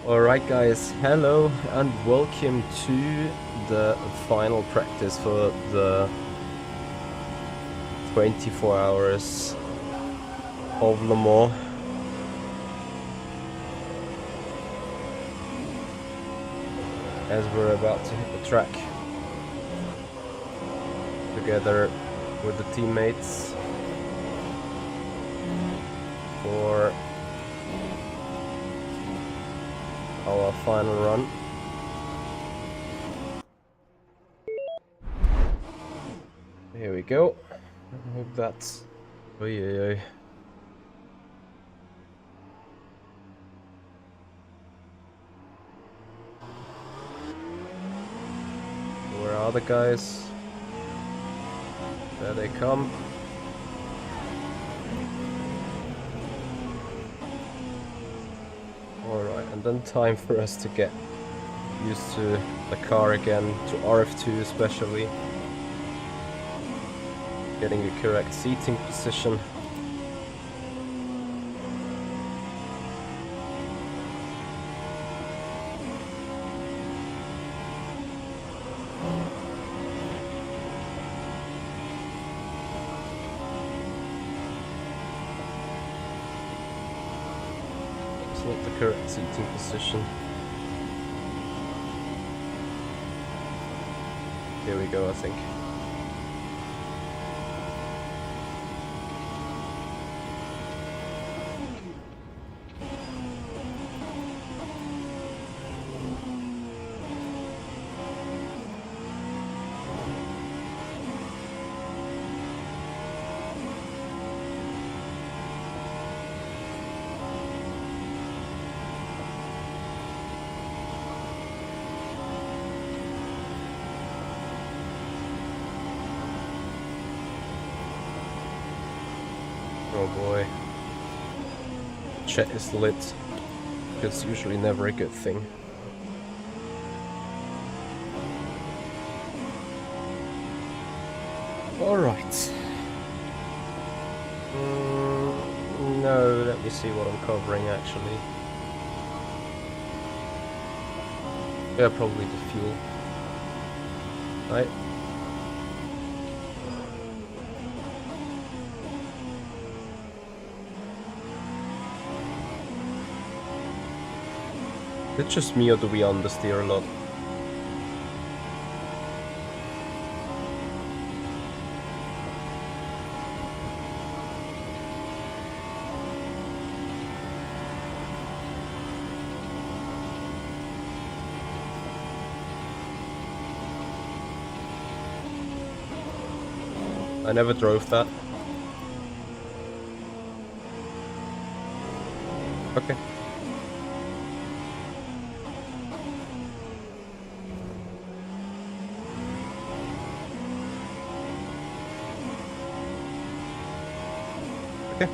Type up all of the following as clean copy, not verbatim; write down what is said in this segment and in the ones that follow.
Alright guys, hello and welcome to the final practice for the 24 hours of Le Mans. As we're about to hit the track together with the teammates for our final run. Here we go. I hope that's... Oy, oy, oy. Where are the guys? There they come. Alright, and then time for us to get used to the car again, to RF2 especially. Getting the correct seating position. Not the correct seating position. Here we go, I think. Oh boy. Chat is lit. It's usually never a good thing. Alright. No, let me see what I'm covering actually. Yeah, probably the fuel. Right. It's just me, or do we understeer a lot? I never drove that. Okay. Okay.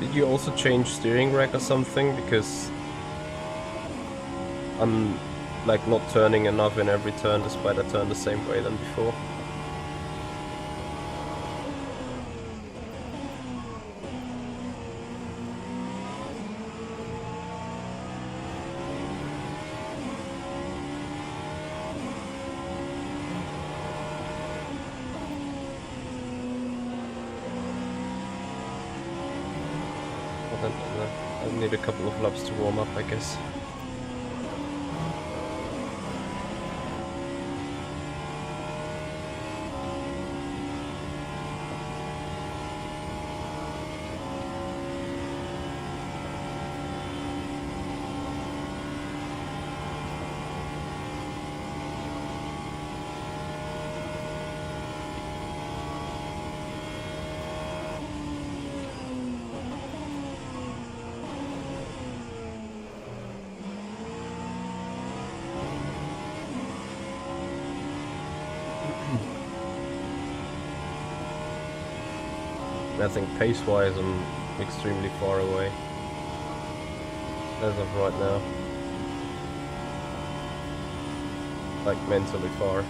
Did you also change steering rack or something? Because I'm like not turning enough in every turn despite I turn the same way than before. I need a couple of laps to warm up, I guess. I think pace-wise I'm extremely far away as of right now. Like mentally far.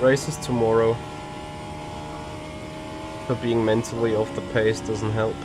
Races tomorrow, but being mentally off the pace doesn't help.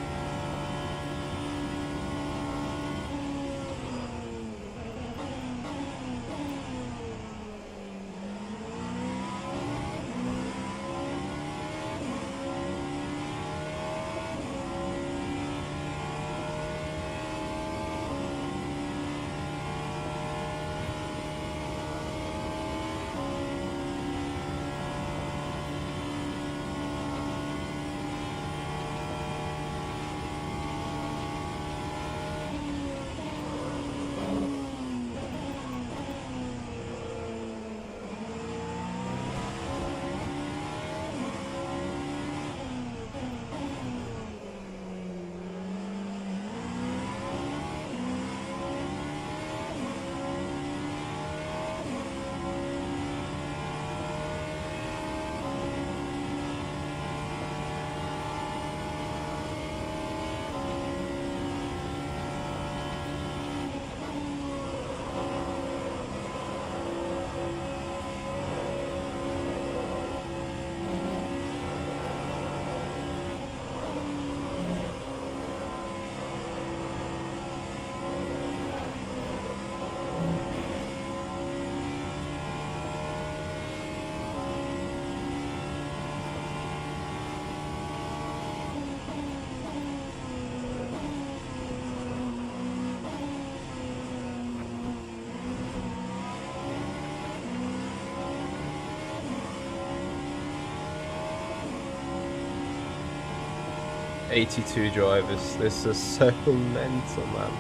'82 drivers, this is so mental, man.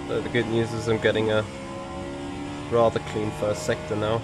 So the good news is I'm getting a rather clean first sector now.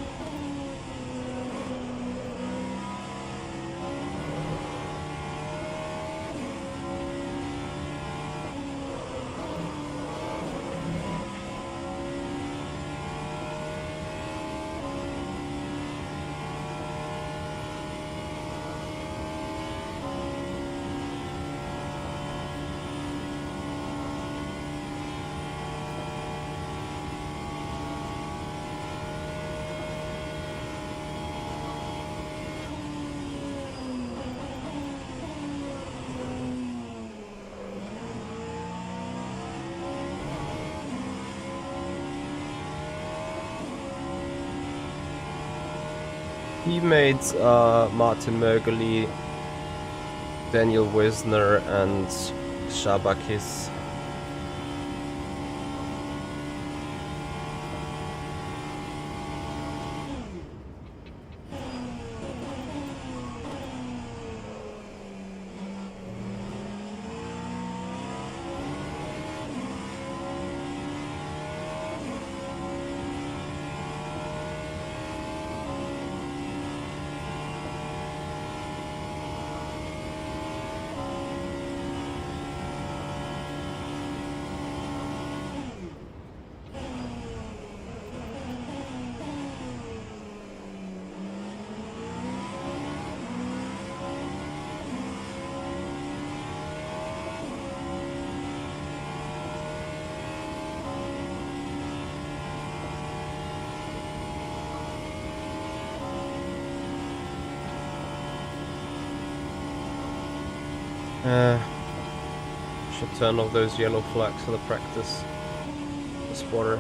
He made Martin Mögerli, Daniel Wisner and Shabakis. Should turn off those yellow flags for the practice. The spotter.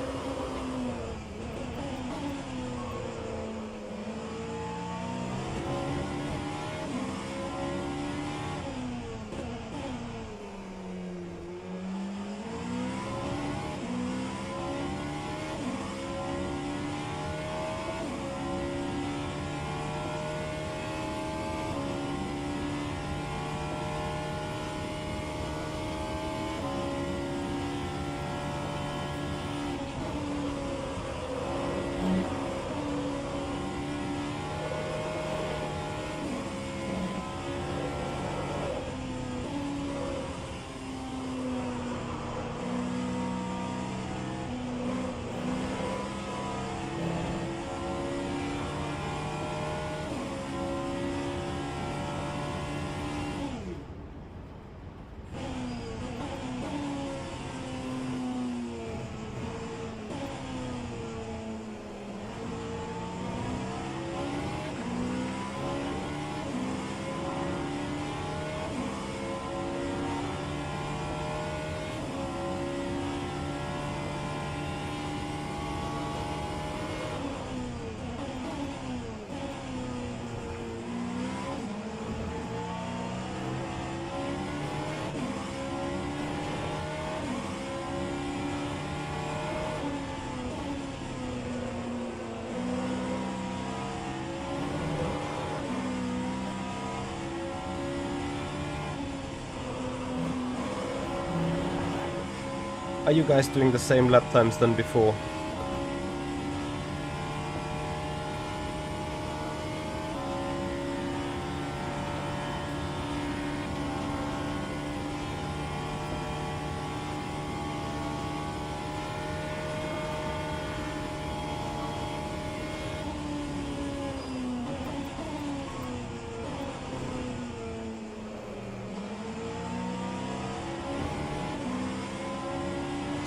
Are you guys doing the same lap times than before?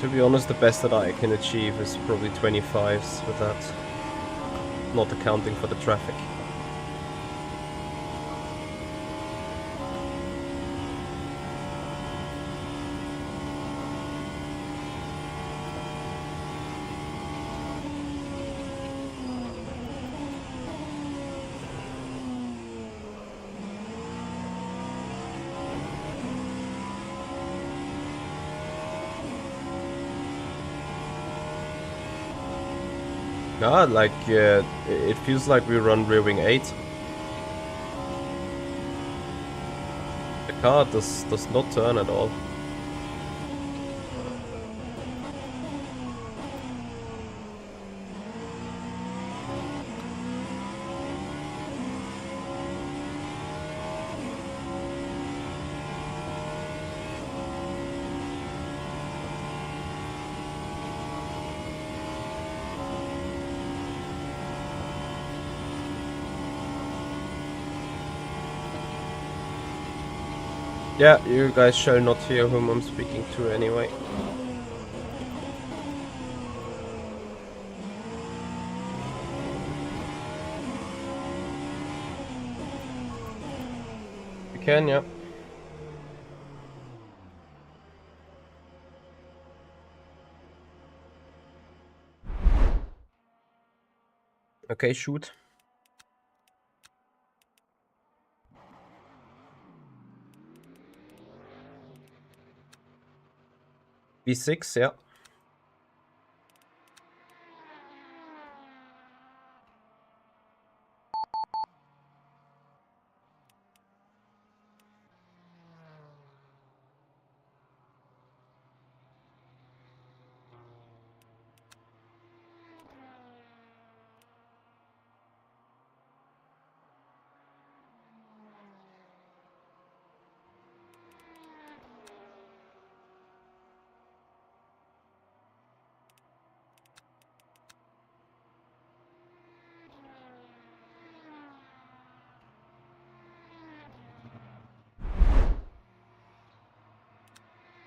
To be honest, the best that I can achieve is probably 25s with that, not accounting for the traffic. Nah, like, it feels like we run rear wing 8. The car does not turn at all. Yeah, you guys shall not hear whom I'm speaking to anyway. You can, yeah. Okay, shoot. V6, yeah.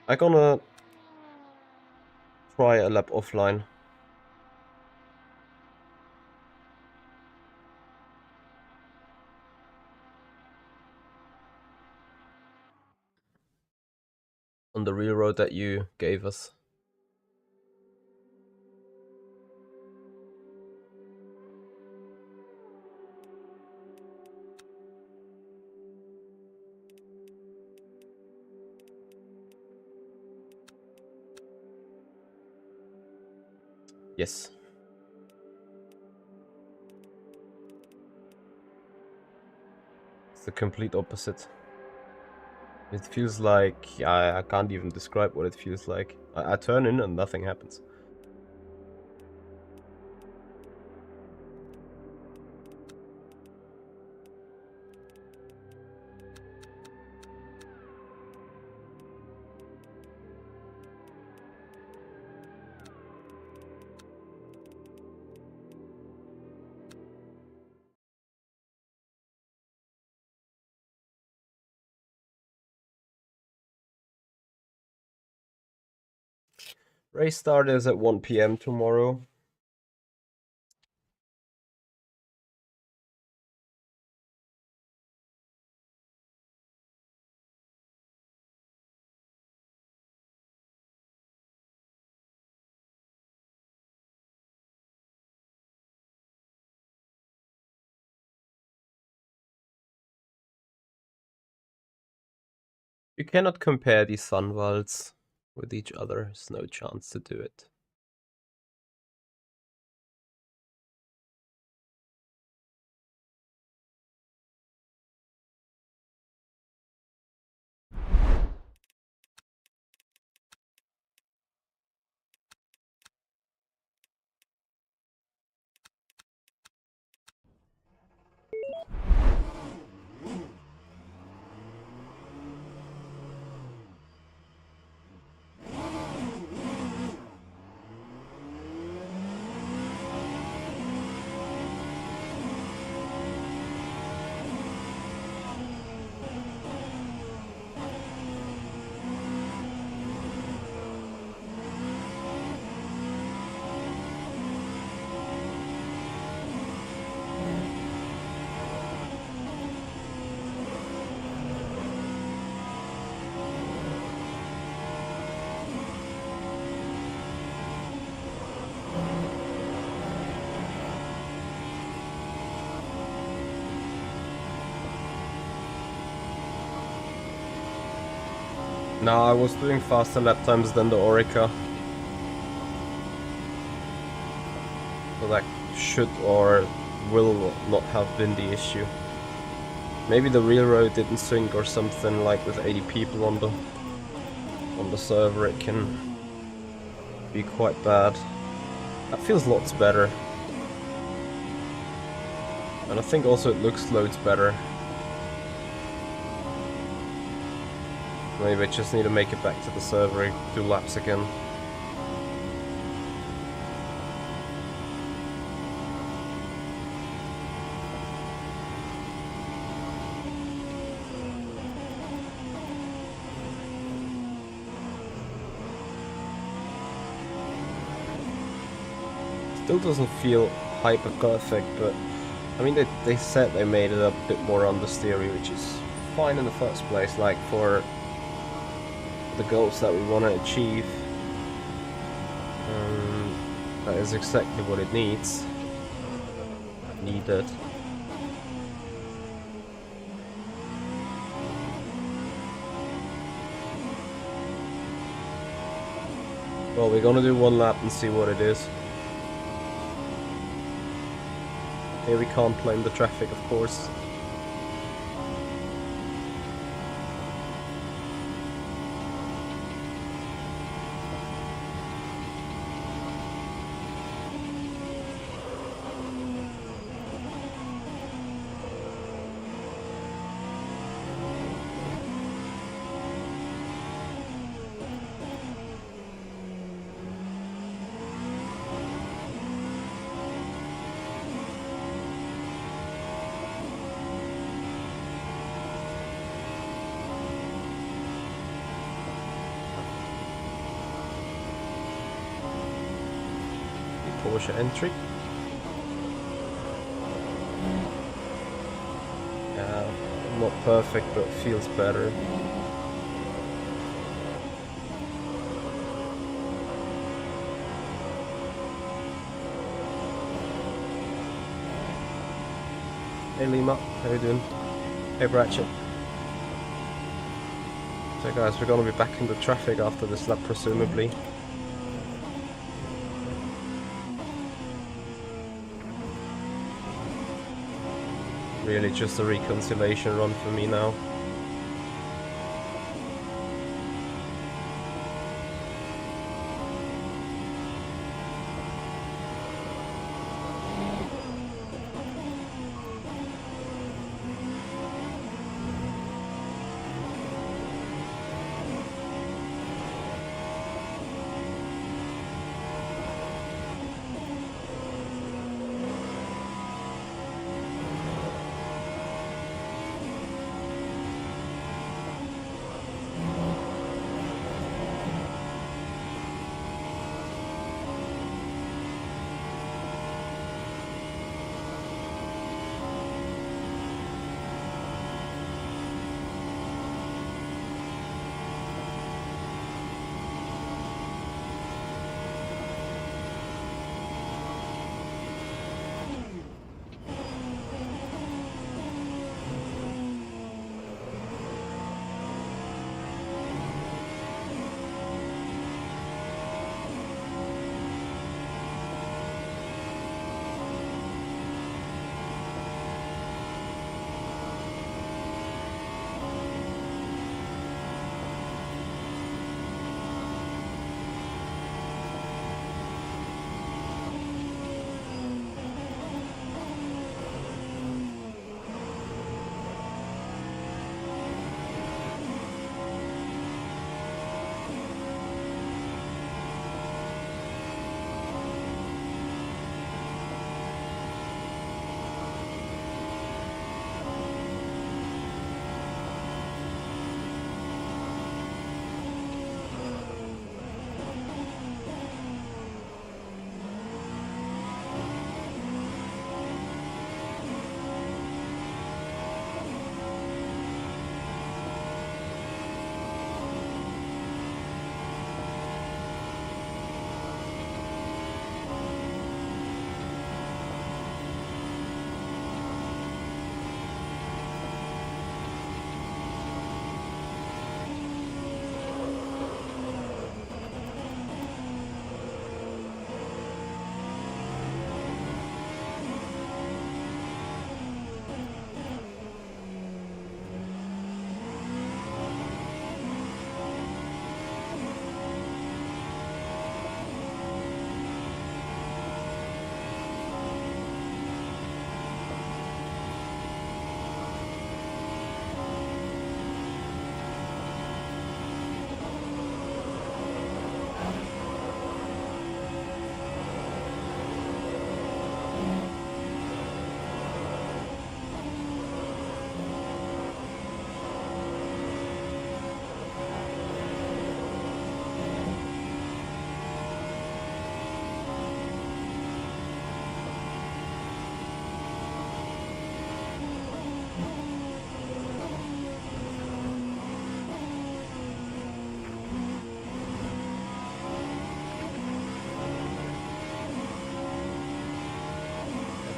I'm gonna try a lap offline. On the real road that you gave us. Yes. It's the complete opposite. It feels like... I can't even describe what it feels like. I turn in and nothing happens. Race start is at 1 PM tomorrow. You cannot compare these Vanwalls with each other. There's no chance to do it. No, I was doing faster lap times than the Orica. So that should or will not have been the issue. Maybe the real road didn't sync or something, like with 80 people on the server, it can be quite bad. That feels lots better. And I think also it looks loads better. Maybe I just need to make it back to the server, do laps again. Still doesn't feel hyper perfect, but I mean they said they made it a bit more understeery, which is fine in the first place, like for the goals that we want to achieve. That is exactly what it needs. Needed. Well, we're gonna do one lap and see what it is. Here we can't blame the traffic, of course. Porsche entry. Not perfect, but feels better. Hey Lima, how you doing? Hey Bratchet. So guys, we're gonna be back in the traffic after this lap, presumably. Really just a reconciliation run for me now.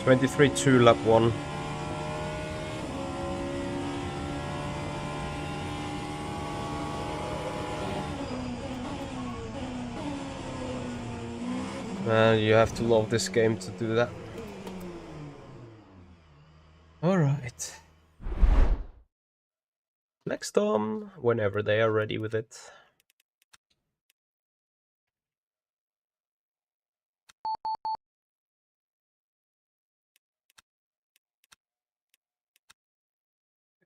23.2 lap 1. Man, you have to love this game to do that. Alright. Next on, whenever they are ready with it.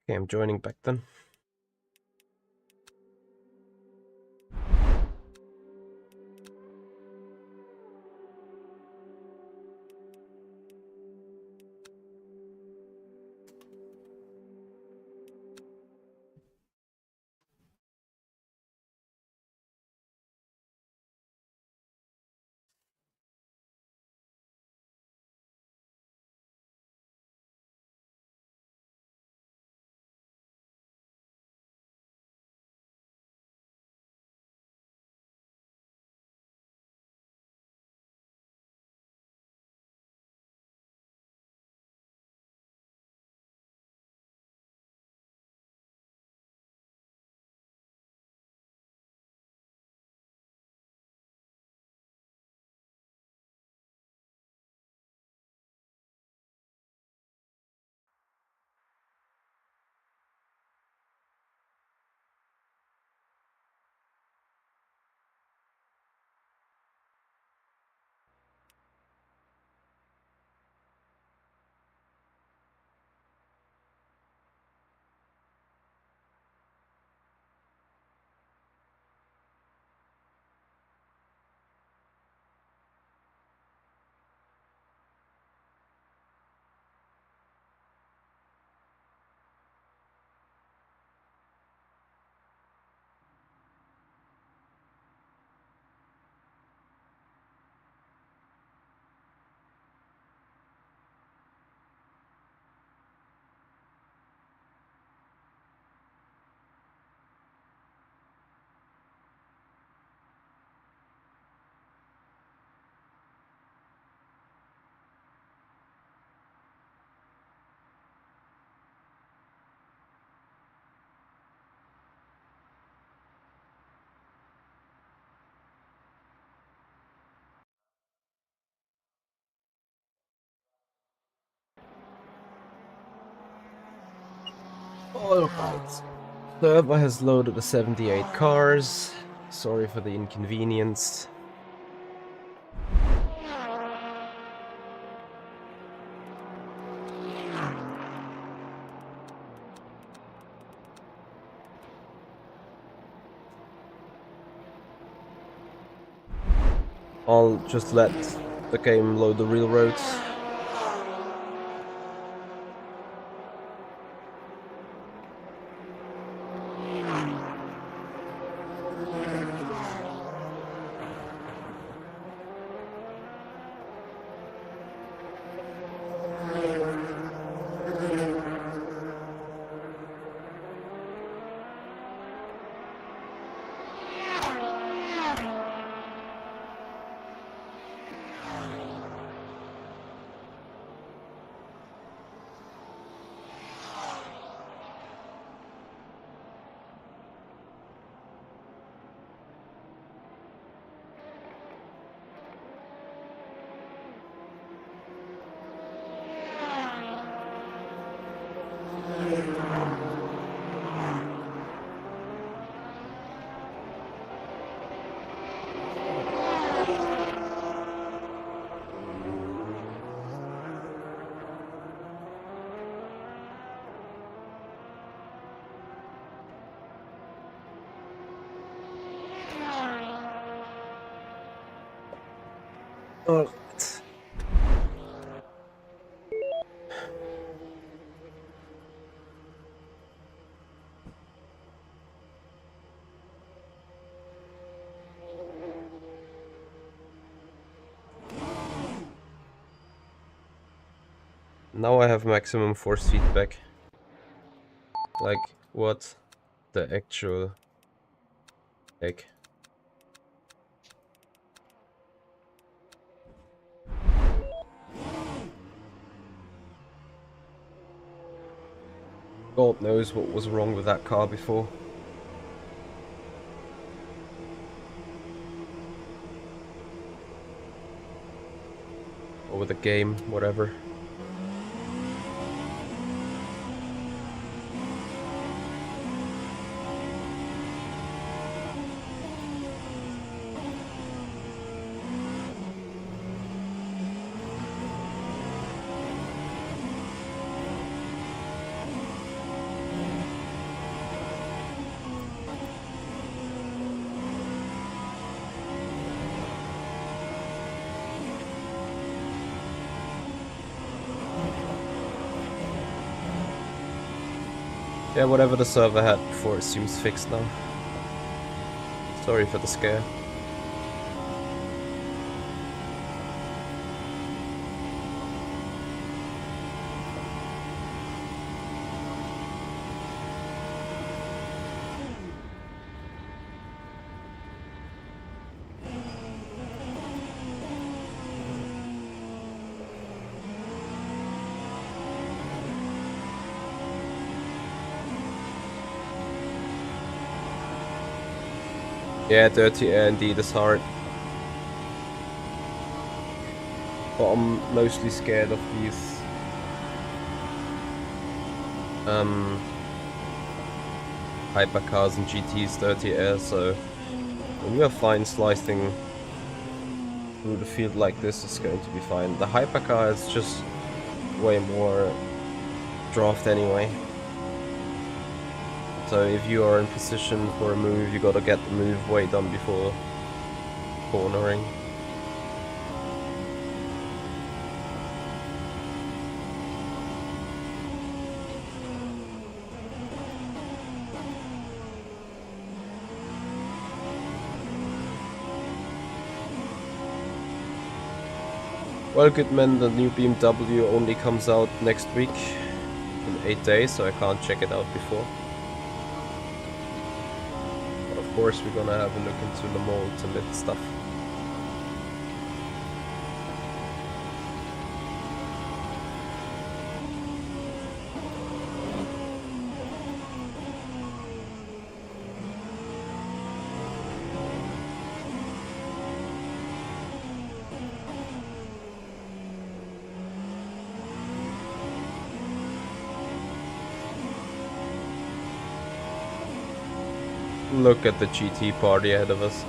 Okay, I'm joining back then. Alright. Server has loaded the 78 cars. Sorry for the inconvenience. I'll just let the game load the real roads. Alright. Now I have maximum force feedback. Like, what the actual heck? God knows what was wrong with that car before. Or with the game, whatever. Yeah, whatever the server had before, it seems fixed now. Sorry for the scare. Yeah, dirty air indeed is hard. But I'm mostly scared of these hypercars and GT's dirty air, so when we are fine slicing through the field like this, it's going to be fine. The hypercar is just way more draft anyway. So if you are in position for a move, you gotta get the move way done before cornering. Well, good man, the new BMW only comes out next week in 8 days, so I can't check it out before. Of course, we're gonna have a look into the mall ultimate stuff. Look at the GT party ahead of us.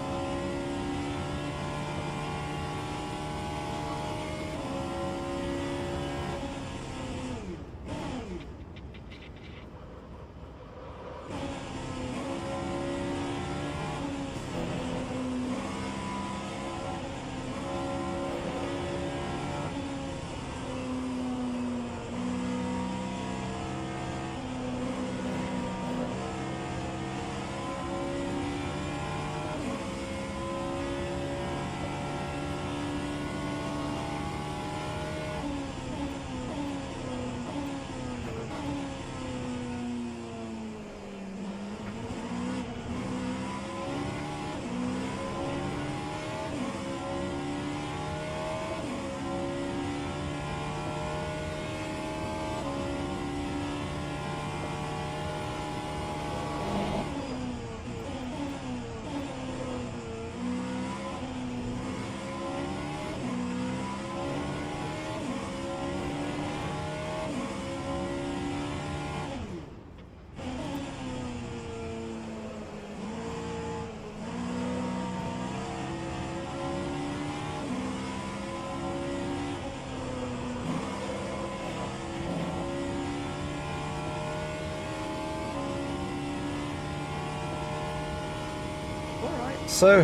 So,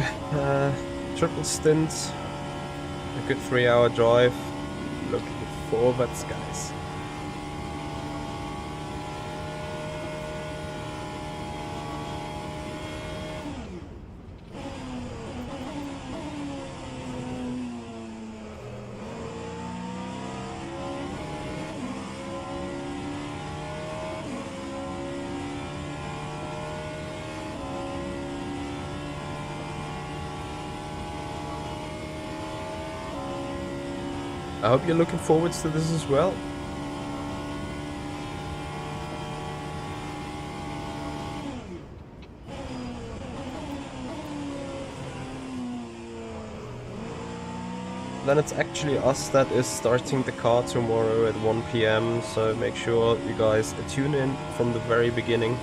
triple stint, a good 3-hour drive, looking forwards, guys. I hope you're looking forward to this as well. then it's actually us that is starting the car tomorrow at 1 PM, so make sure you guys tune in from the very beginning.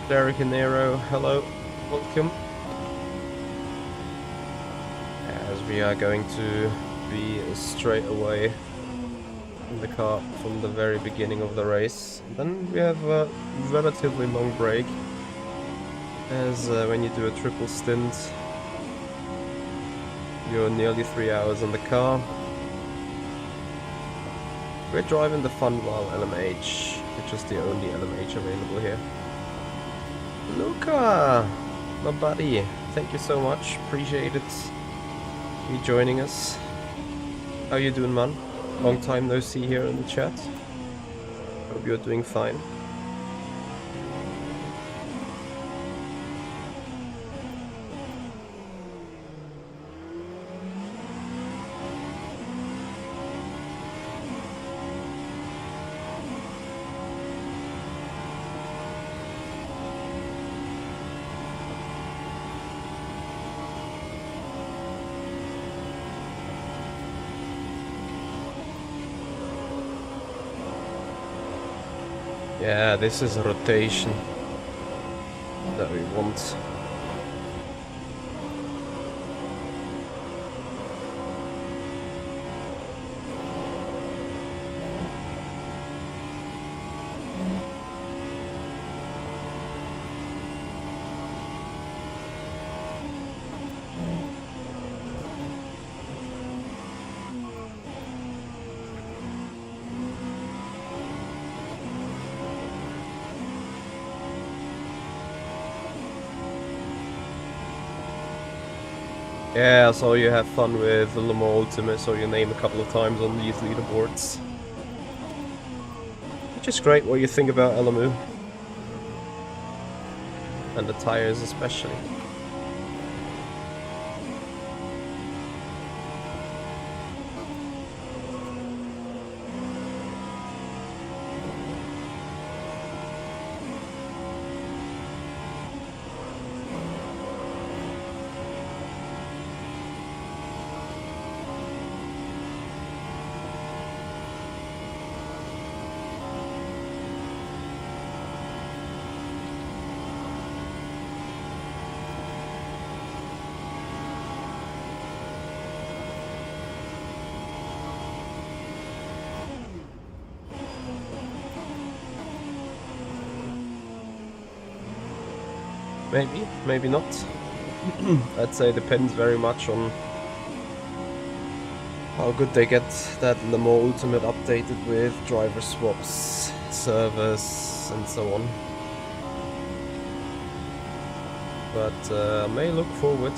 Derek and Nero, hello, welcome. As we are going to be straight away in the car from the very beginning of the race. Then we have a relatively long break, as when you do a triple stint, you're nearly 3 hours in the car. We're driving the Vanwall LMH, which is the only LMH available here. Luca, my buddy, thank you so much, appreciate it, you joining us. How you doing, man? Long time no see here in the chat. Hope you're doing fine. Yeah, this is a rotation that we want. Yeah, so you have fun with the Le Mans Ultimate, so your name a couple of times on these leaderboards. Which is great what you think about LMU. And the tires especially. Maybe, maybe not. I'd say it depends very much on how good they get that Le Mans Ultimate updated with driver swaps, servers, and so on. But I may look forward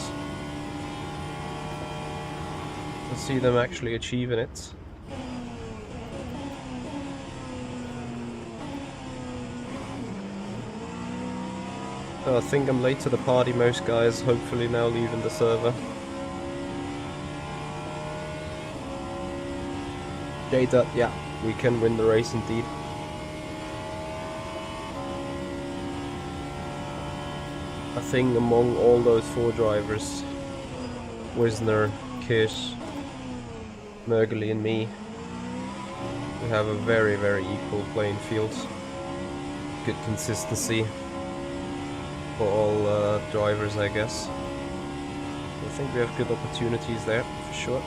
to see them actually achieving it. I think I'm late to the party, most guys hopefully now leaving the server. Jada, yeah, we can win the race indeed. I think among all those 4 drivers, Wisner, Kish, Mergely and me, we have a very, very equal playing field. Good consistency for all drivers, I guess. I think we have good opportunities there, for sure.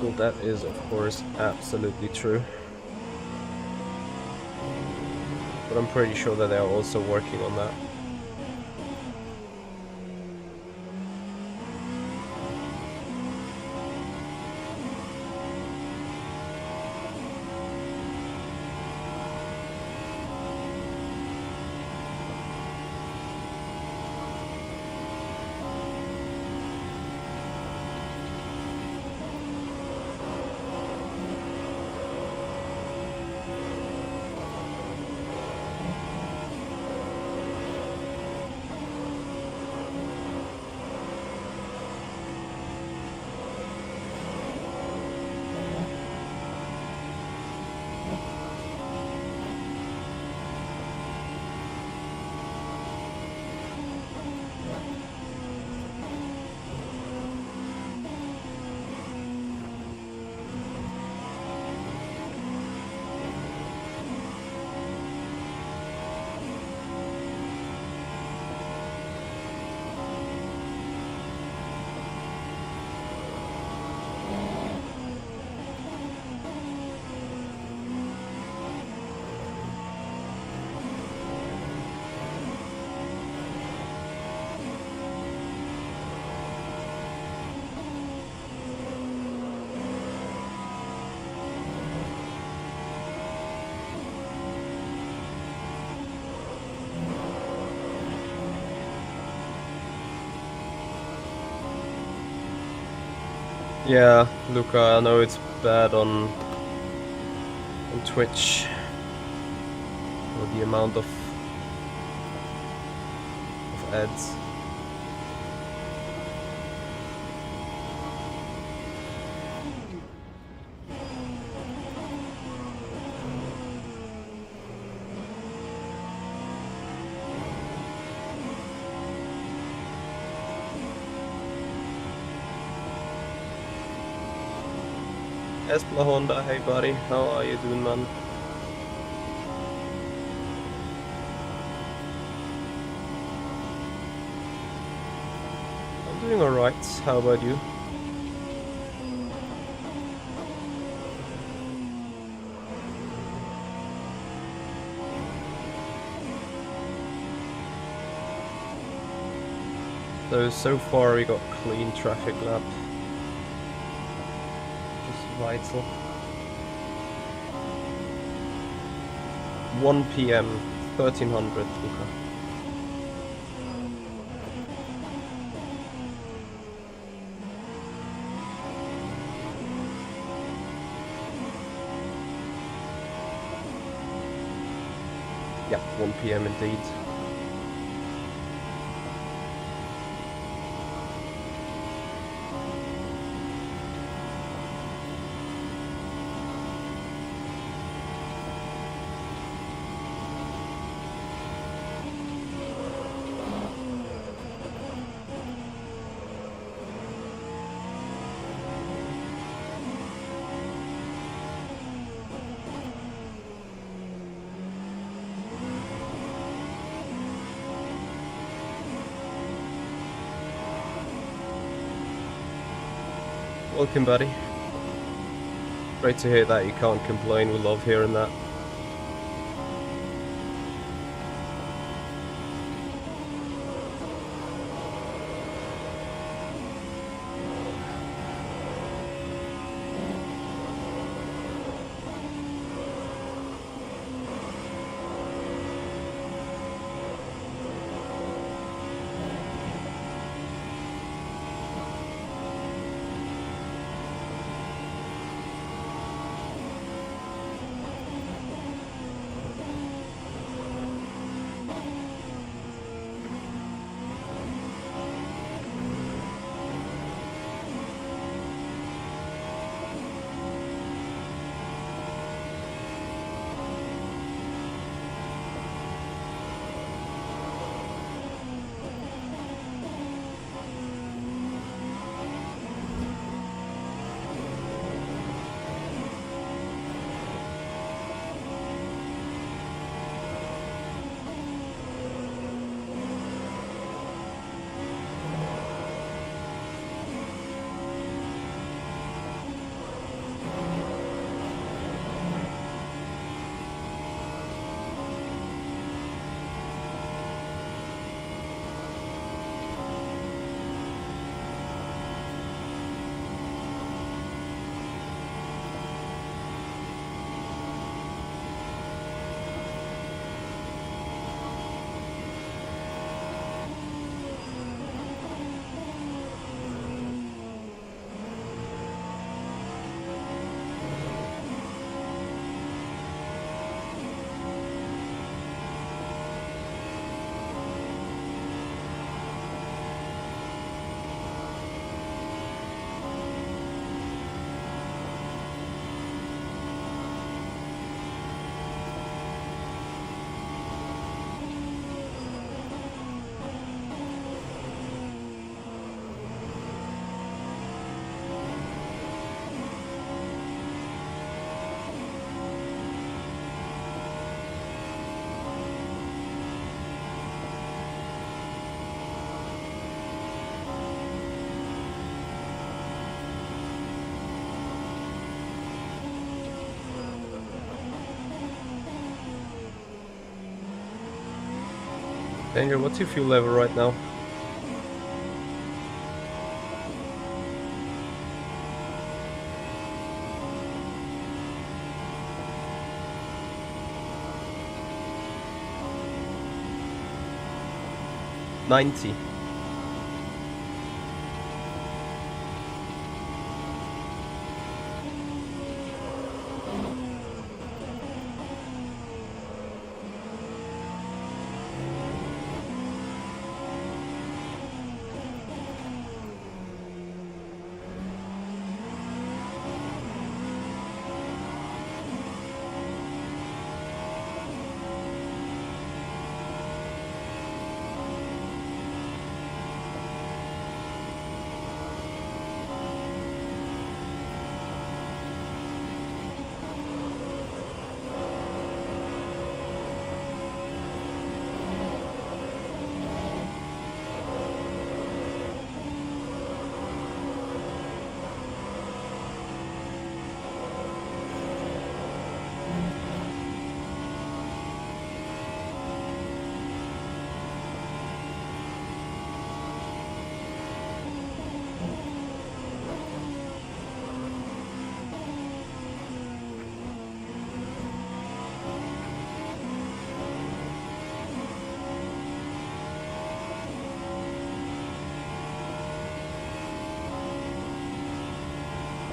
Well, that is, of course, absolutely true. But I'm pretty sure that they're also working on that. Yeah, Luca, I know it's bad on Twitch. Or the amount of ads. Espla Honda, hey buddy, how are you doing, man? I'm doing alright, how about you? So far we got clean traffic lap. Just vital. 1 PM, 1300, Luca. Yeah, 1 PM indeed. Welcome, buddy. Great to hear that. You can't complain. We love hearing that. Danger, what's your fuel level right now? $90.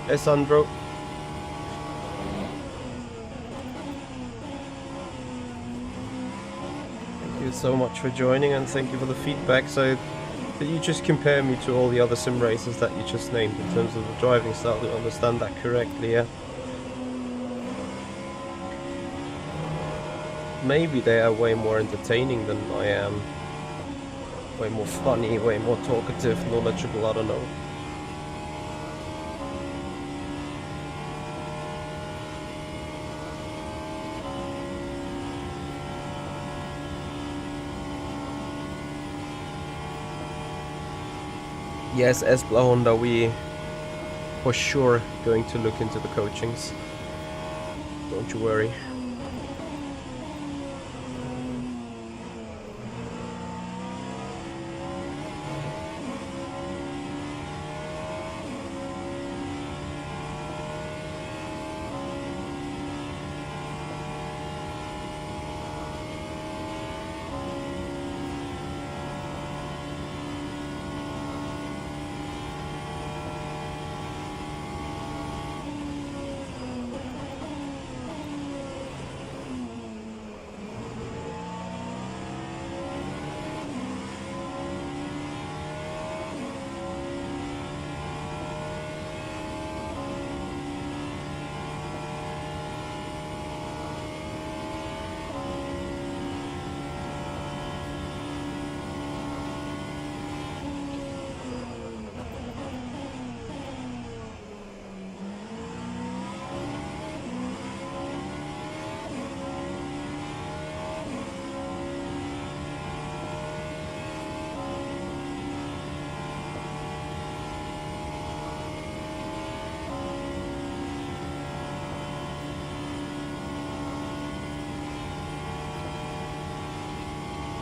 Hey Sandro. Thank you so much for joining and thank you for the feedback. So, did you just compare me to all the other sim racers that you just named in terms of the driving style? Do you understand that correctly? Yeah. Maybe they are way more entertaining than I am. Way more funny, way more talkative, knowledgeable, I don't know. Yes, Espla Honda, we for sure going to look into the coachings. Don't you worry.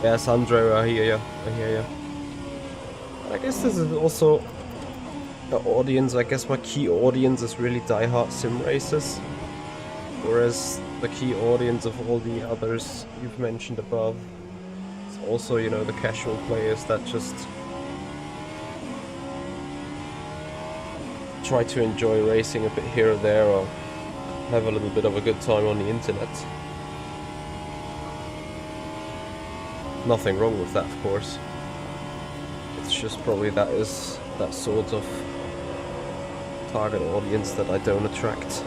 Yeah, Sandro, I hear ya. I hear ya. I guess this is also the audience. I guess my key audience is really diehard sim racers, whereas the key audience of all the others you've mentioned above is also, you know, the casual players that just try to enjoy racing a bit here or there, or have a little bit of a good time on the internet. Nothing wrong with that, of course. It's just probably that is that sort of target audience that I don't attract.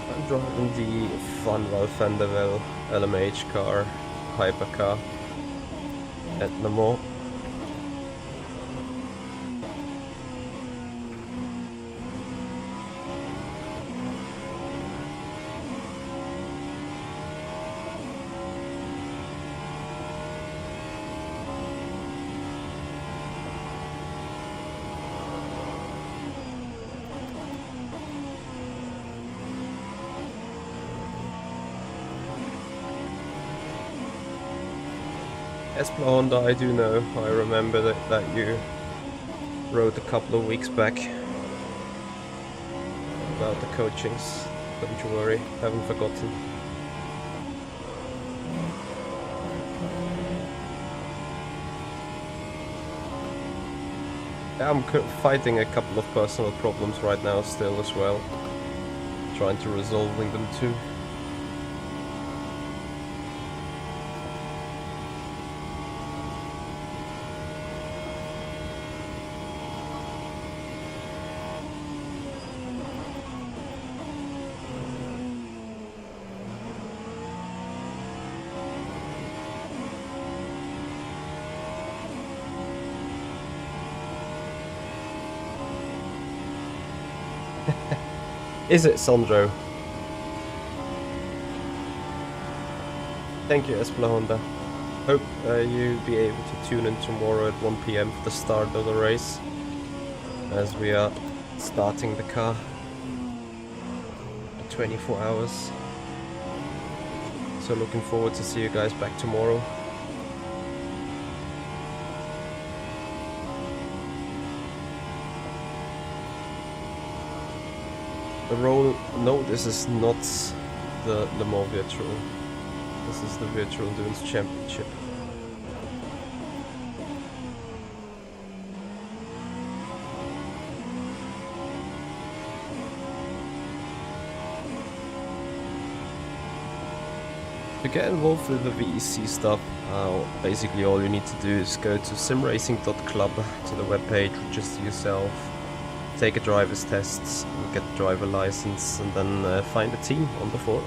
I'm driving the Vanwall Vanderwell LMH car, Hypercar at Le Mans. Espla Honda, I do know. I remember that you wrote a couple of weeks back about the coachings. Don't you worry, haven't forgotten. Yeah, I'm fighting a couple of personal problems right now still as well. Trying to resolving them too. Is it, Sandro? Thank you, Espla Honda. Hope you'll be able to tune in tomorrow at 1 PM for the start of the race, as we are starting the car in 24 hours. So looking forward to see you guys back tomorrow. The role... No, this is not the Le Mans Virtual. This is the Virtual Endurance Championship. To get involved with the VEC stuff, basically all you need to do is go to simracing.club, to the webpage, register yourself, take a driver's test, get a driver license, and then find a team on the forum.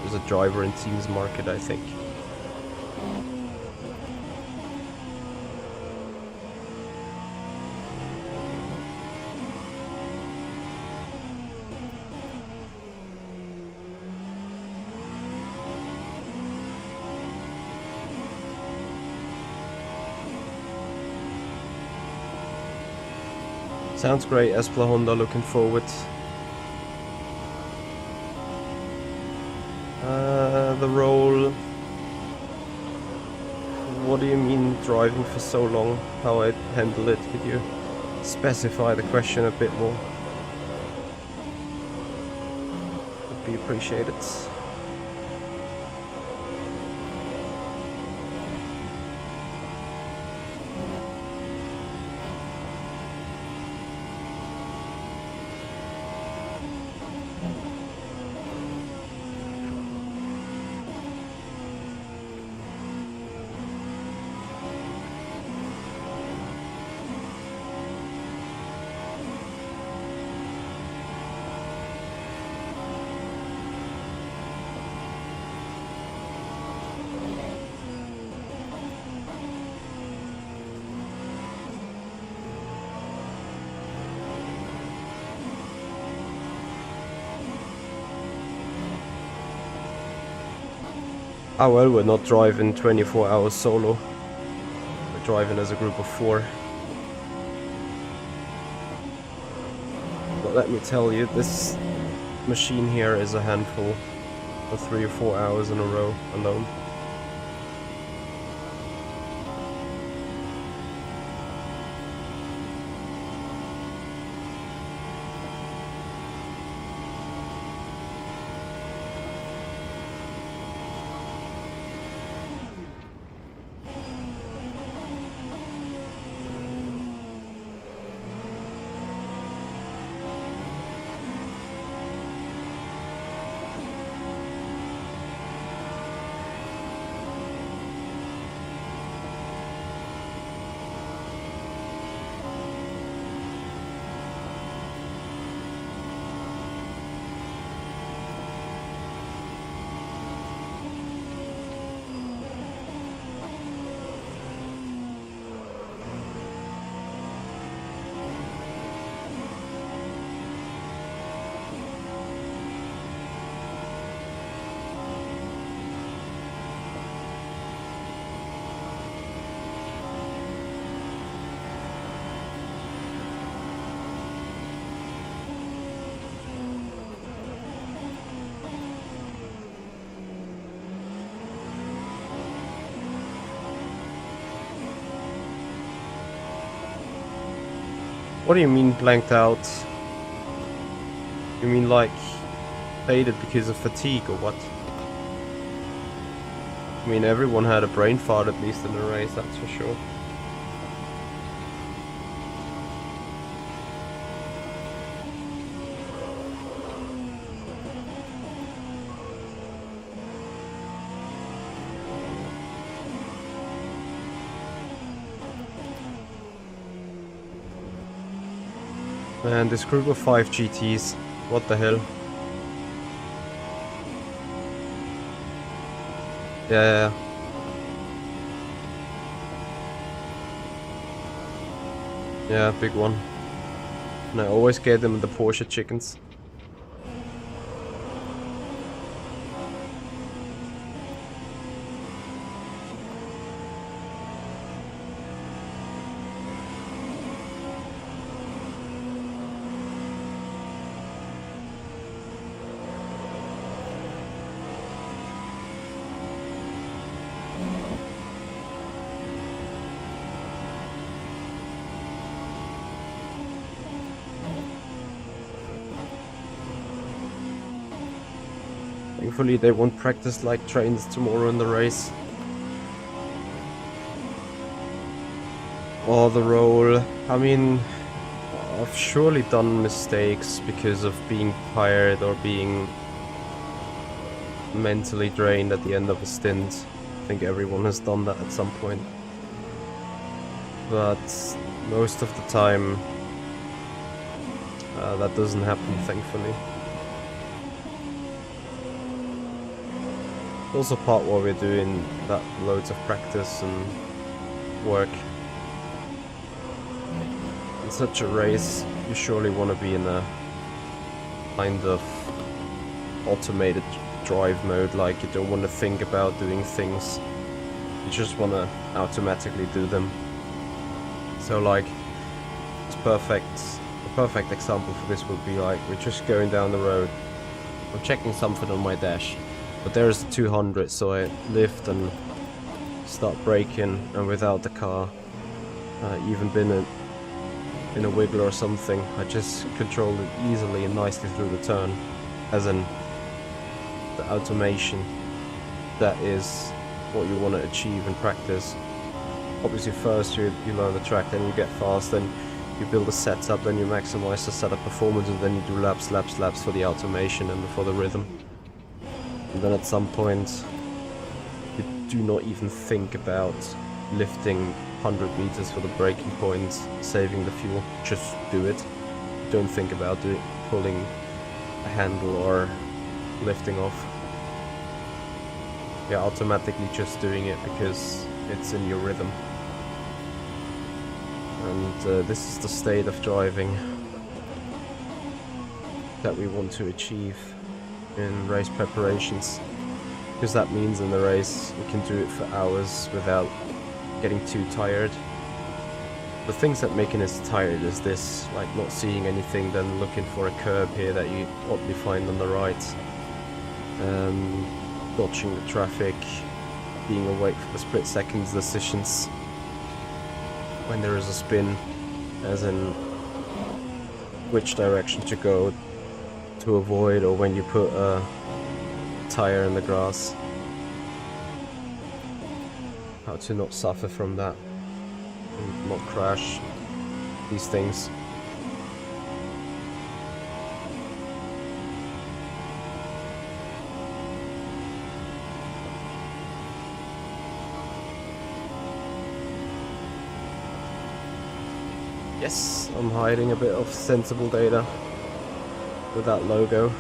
There's a driver and teams market, I think. Sounds great, Espla Honda, looking forward. The role... What do you mean driving for so long? How I handle it? Could you specify the question a bit more? Would be appreciated. Ah well, we're not driving 24 hours solo. We're driving as a group of 4. But let me tell you, this machine here is a handful for 3 or 4 hours in a row alone. What do you mean blanked out? You mean like faded because of fatigue or what? I mean, everyone had a brain fart at least in the race, that's for sure. Man, this group of 5 GTs, what the hell? Yeah. Yeah, big one. And I always get them the Porsche chickens. Thankfully they won't practice like trains tomorrow in the race. Or the roll. I mean, I've surely done mistakes because of being tired or being mentally drained at the end of a stint. I think everyone has done that at some point. But most of the time, that doesn't happen, thankfully. Also part why we're doing that loads of practice and work. In such a race, you surely want to be in a kind of automated drive mode, like you don't want to think about doing things, you just want to automatically do them. So like, it's perfect. A perfect example for this would be like, we're just going down the road, I'm checking something on my dash, but there's 200, so I lift and start braking, and without the car even been in a wiggle or something, I just control it easily and nicely through the turn, as in the automation. That is what you want to achieve in practice. Obviously first you learn the track, then you get fast, then you build a setup, then you maximize the setup performance, and then you do laps for the automation and for the rhythm. And then at some point you do not even think about lifting 100 meters for the braking point, saving the fuel, just do it. Don't think about pulling a handle or lifting off. You're automatically just doing it because it's in your rhythm. And this is the state of driving that we want to achieve in race preparations, because that means in the race we can do it for hours without getting too tired. The things that making us tired is this, like not seeing anything, then looking for a curb here that you oddly find on the right, dodging the traffic, being awake for the split seconds decisions when there is a spin, as in which direction to go to avoid, or when you put a tire in the grass, how to not suffer from that and not crash, these things. Yes, I'm hiding a bit of sensible data with that logo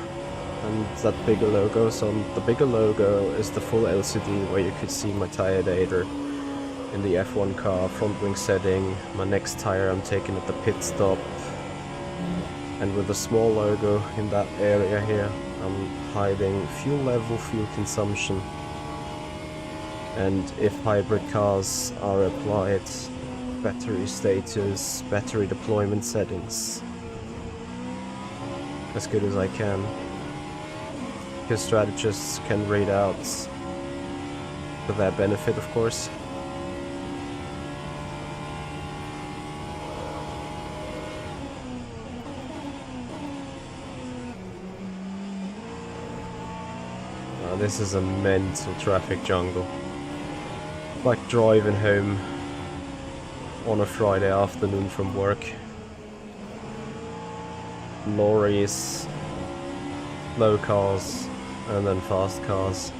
and that bigger logo. So the bigger logo is the full LCD where you could see my tire data in the F1 car, front wing setting, my next tire I'm taking at the pit stop, and with the small logo in that area here I'm hiding fuel level, fuel consumption, and if hybrid cars are applied, battery status, battery deployment settings, as good as I can, because strategists can read out for their benefit, of course. This is a mental traffic jungle, like driving home on a Friday afternoon from work. Lorries, slow cars, and then fast cars.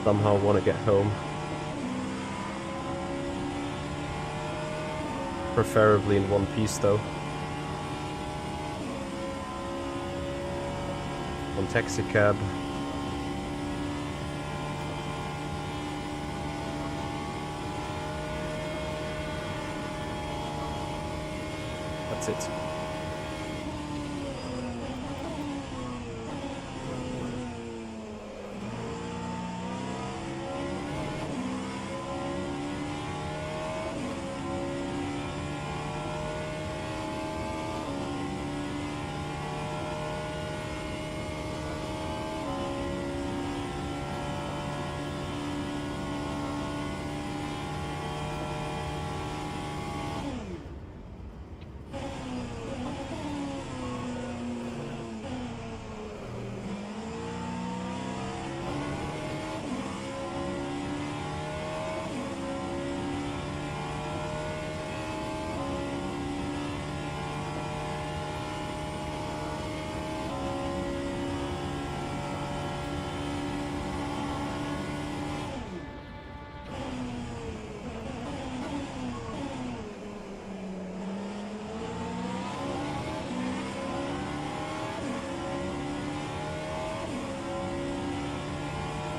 Somehow want to get home. Preferably in one piece though. One taxi cab. That's it.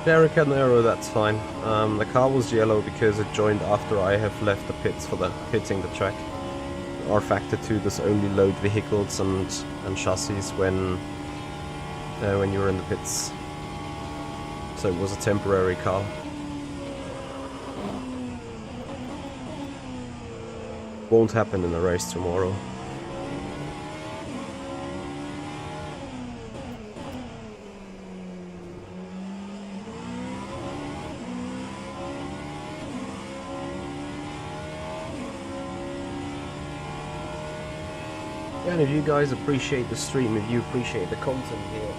Cleric and Aero, that's fine. The car was yellow because it joined after I have left the pits for the pitting the track. rFactor 2 does only load vehicles and chassis when you're in the pits. So it was a temporary car. Won't happen in a race tomorrow. And if you guys appreciate the stream, if you appreciate the content here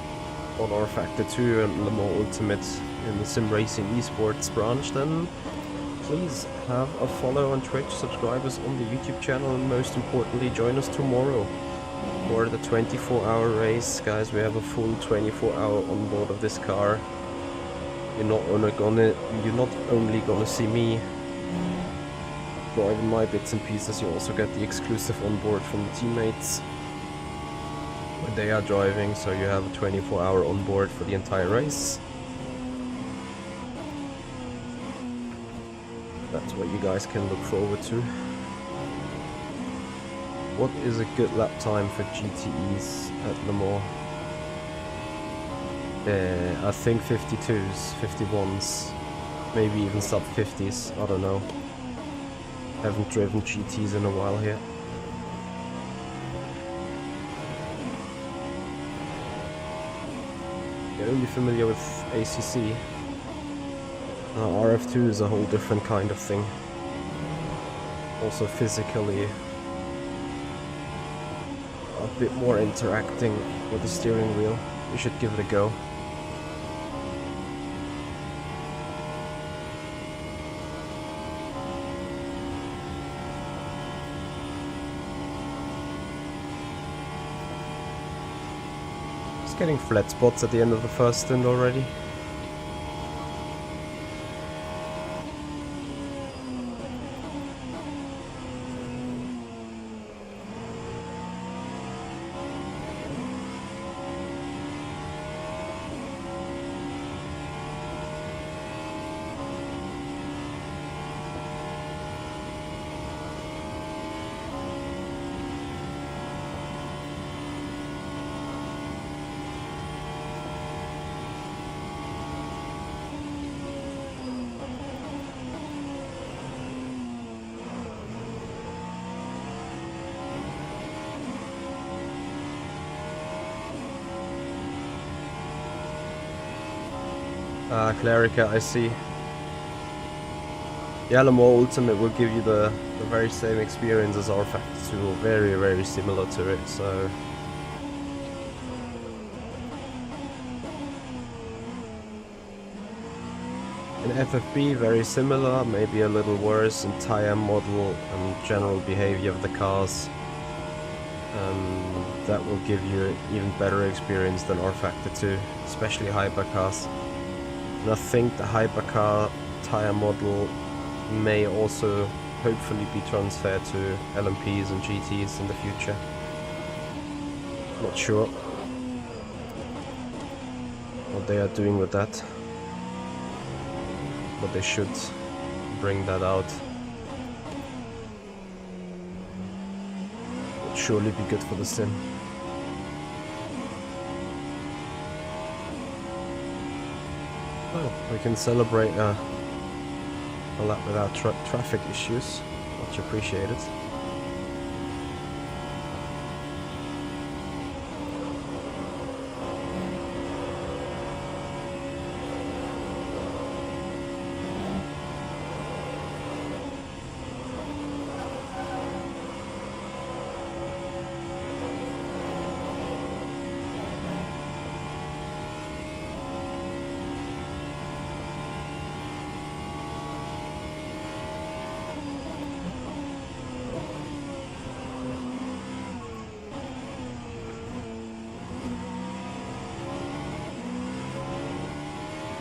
on rFactor 2 and Le Mans Ultimate in the Simracing esports branch, then please have a follow on Twitch, subscribe us on the YouTube channel, and most importantly, join us tomorrow for the 24-hour race. Guys, we have a full 24-hour on board of this car. You're not only gonna see me driving my bits and pieces, you also get the exclusive on board from the teammates when they are driving, so you have a 24-hour on board for the entire race. That's what you guys can look forward to. What is a good lap time for GTEs at Le Mans? I think 52s, 51s, maybe even sub 50s, I don't know. Haven't driven GTs in a while here. You're only familiar with ACC. RF2 is a whole different kind of thing. Also physically a bit more interacting with the steering wheel. You should give it a go. Just getting flat spots at the end of the first stint already. Clerica, I see. Yeah, Le Mans Ultimate will give you the very same experience as rFactor 2, or very, very similar to it, so... In FFB, very similar, maybe a little worse in tire model and general behavior of the cars. That will give you an even better experience than rFactor 2, especially hypercars. And I think the hypercar tire model may also hopefully be transferred to LMPs and GTs in the future. Not sure what they are doing with that, but they should bring that out. Would surely be good for the sim. Oh, we can celebrate a lap without traffic issues. Much appreciated.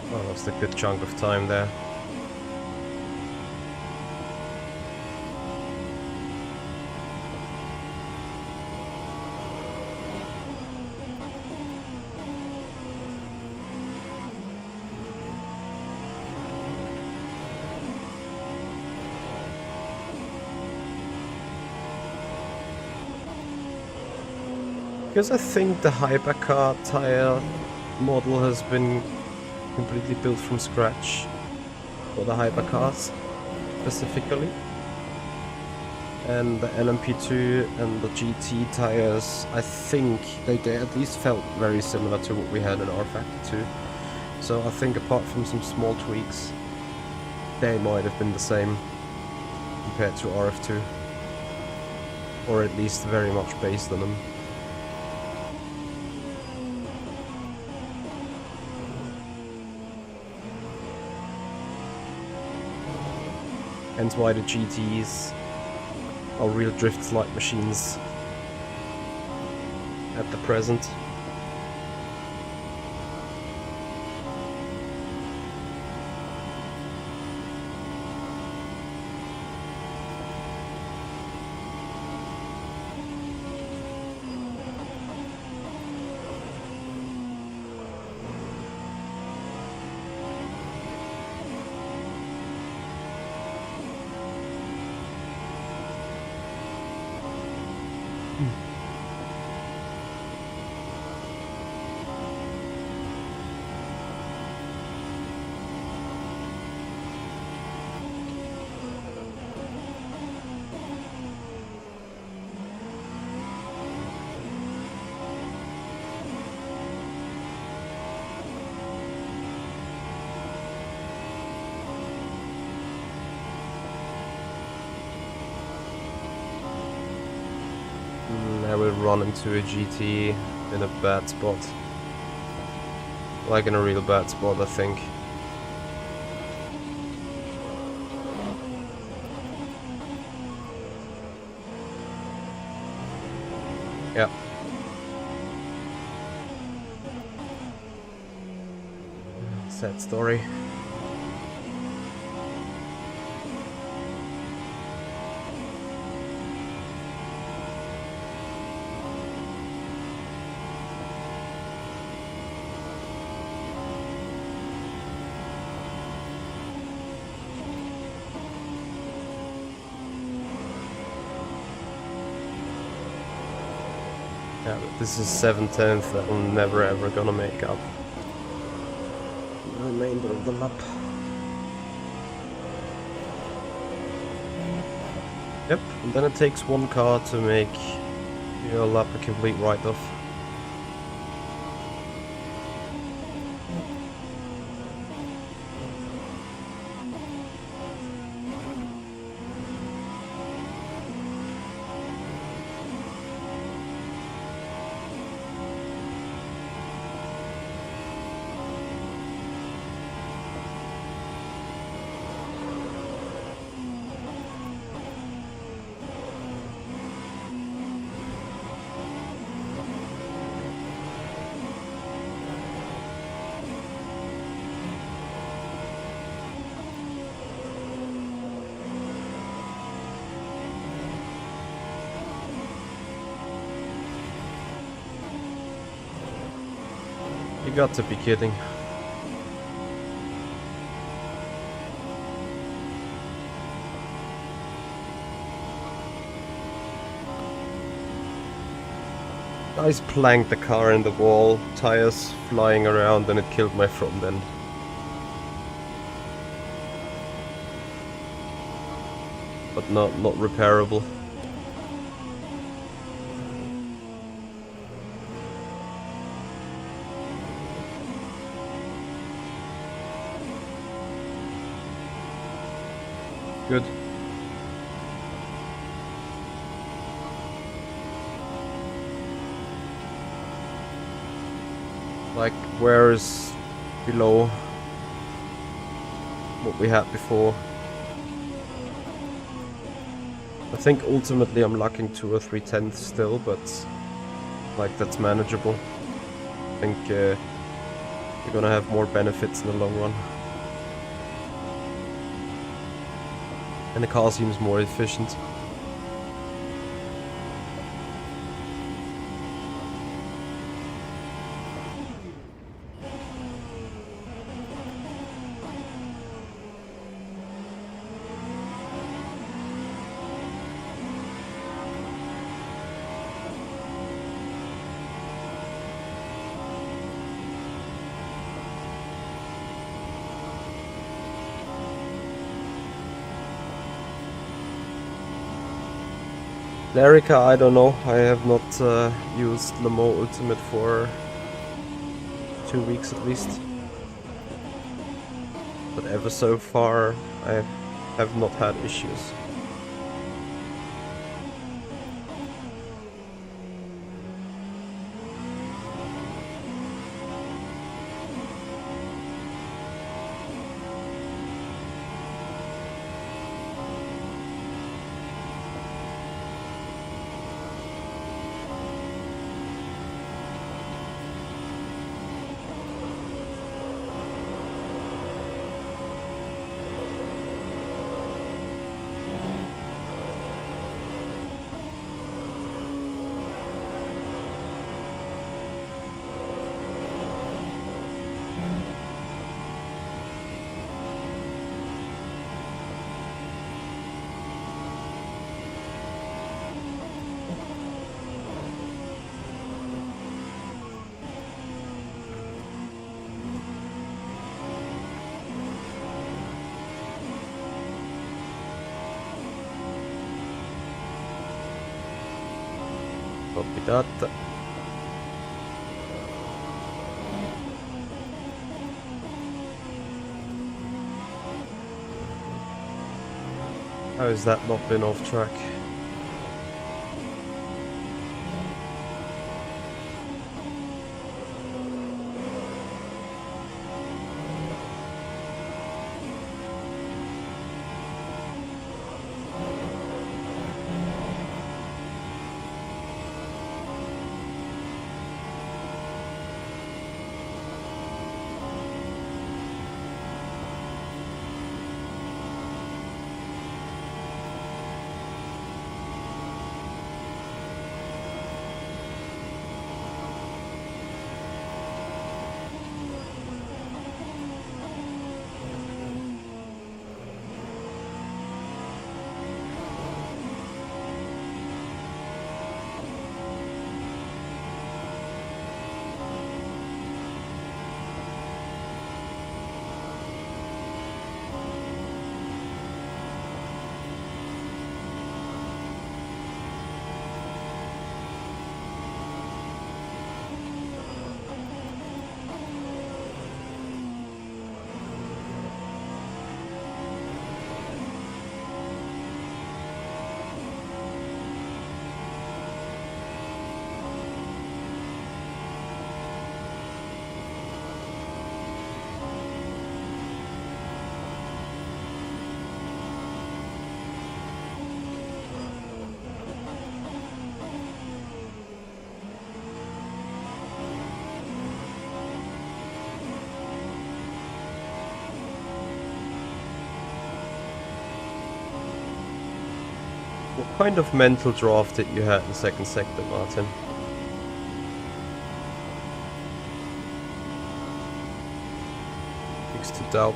Oh, that's a good chunk of time there. Because I think the Hypercar tire model has been completely built from scratch for the Hypercars specifically. And the LMP2 and the GT tires, I think they at least felt very similar to what we had in rFactor 2. So I think apart from some small tweaks, they might have been the same compared to RF2. Or at least very much based on them. Hence why the GTs are real drift slide machines at the present. I will run into a GT in a bad spot. Like in a real bad spot, I think. Yeah. Sad story. Yeah, but this is 7/10 that I'm never ever gonna make up. The remainder of the lap. Yep, and then it takes one car to make your lap a complete write-off. You got to be kidding. I just planked the car in the wall, tires flying around, and it killed my front end. But not repairable. Good. Like, where is below what we had before? I think ultimately I'm lacking 2 or 3 tenths still, but like that's manageable. I think you're gonna have more benefits in the long run. And the car seems more efficient. Larica, I don't know. I have not used Le Mans Ultimate for 2 weeks at least. But ever so far, I have not had issues. Copy that. How has that not been off track? What kind of mental draft did you have in the second sector, Martin? Fix to doubt.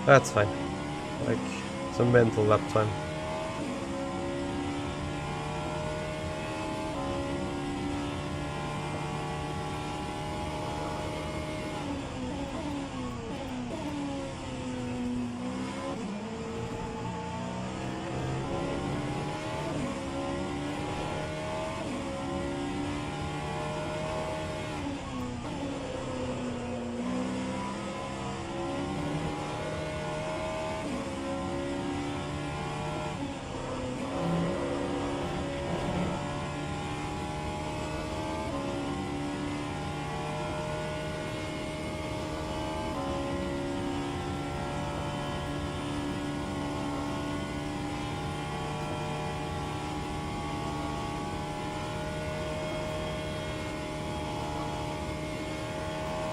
That's fine. Like, some mental lap time.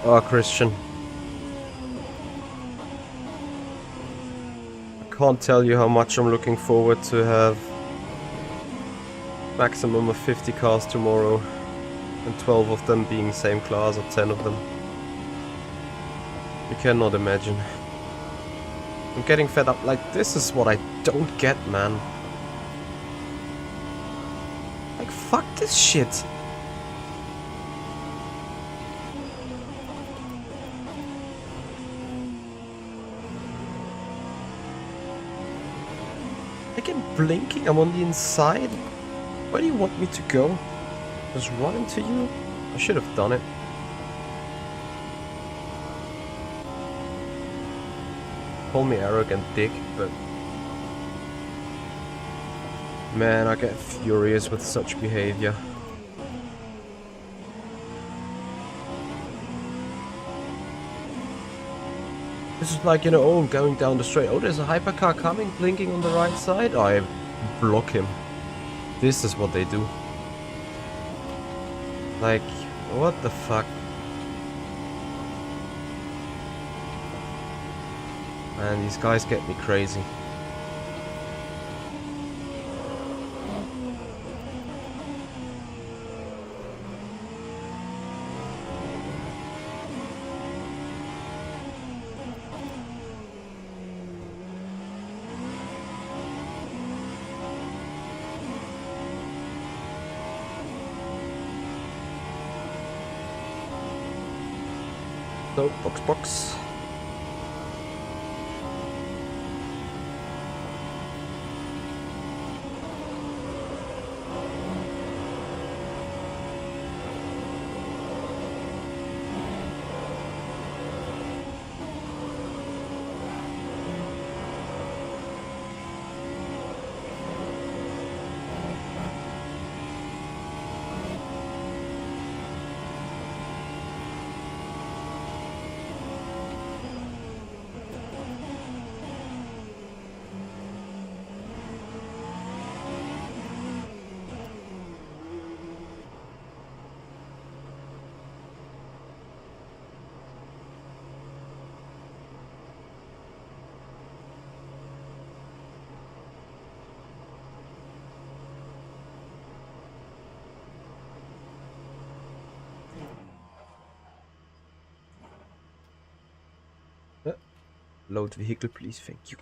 Oh, Christian. I can't tell you how much I'm looking forward to have maximum of 50 cars tomorrow, and 12 of them being same class, or 10 of them. You cannot imagine. I'm getting fed up. Like, this is what I don't get, man. Like, fuck this shit. Like, I'm blinking, I'm on the inside. Where do you want me to go? Just run into you? I should have done it. Call me arrogant dick, but... man, I get furious with such behavior. This is like, you know, oh, I'm going down the straight. Oh, there's a hypercar coming, blinking on the right side. I block him. This is what they do. Like, what the fuck? Man, these guys get me crazy. So, box. Load vehicle, please, thank you.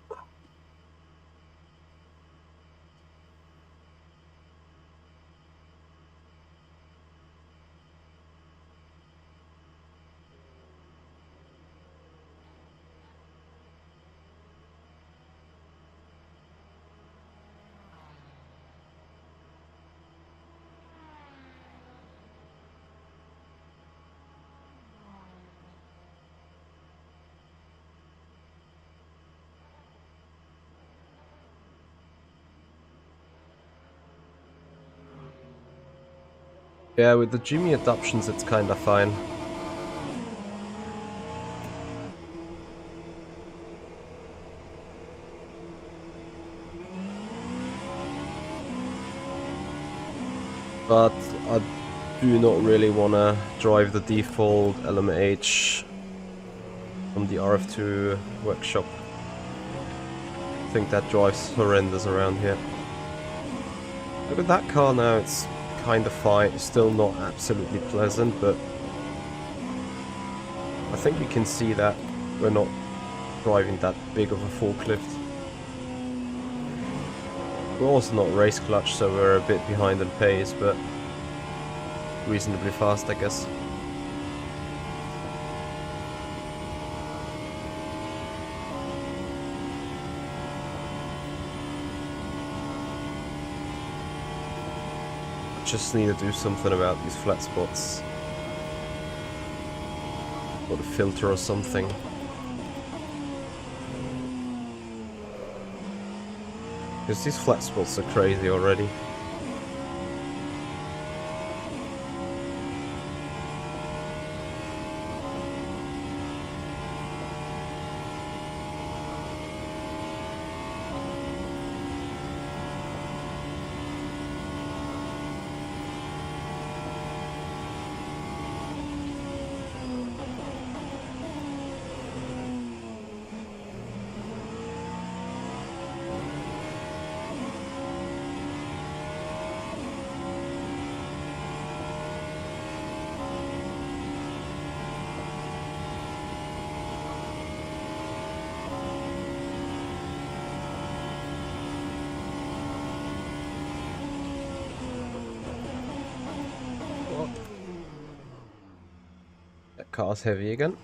Yeah, with the Jimmy adoptions it's kinda fine. But I do not really wanna drive the default LMH from the RF2 workshop. I think that drives horrendous around here. Look at that car now, it's kinda fine. It's still not absolutely pleasant, but I think we can see that we're not driving that big of a forklift. We're also not race clutch, so we're a bit behind in pace, but reasonably fast, I guess. Just need to do something about these flat spots. Or a filter or something. Because these flat spots are crazy already. car's heavy again.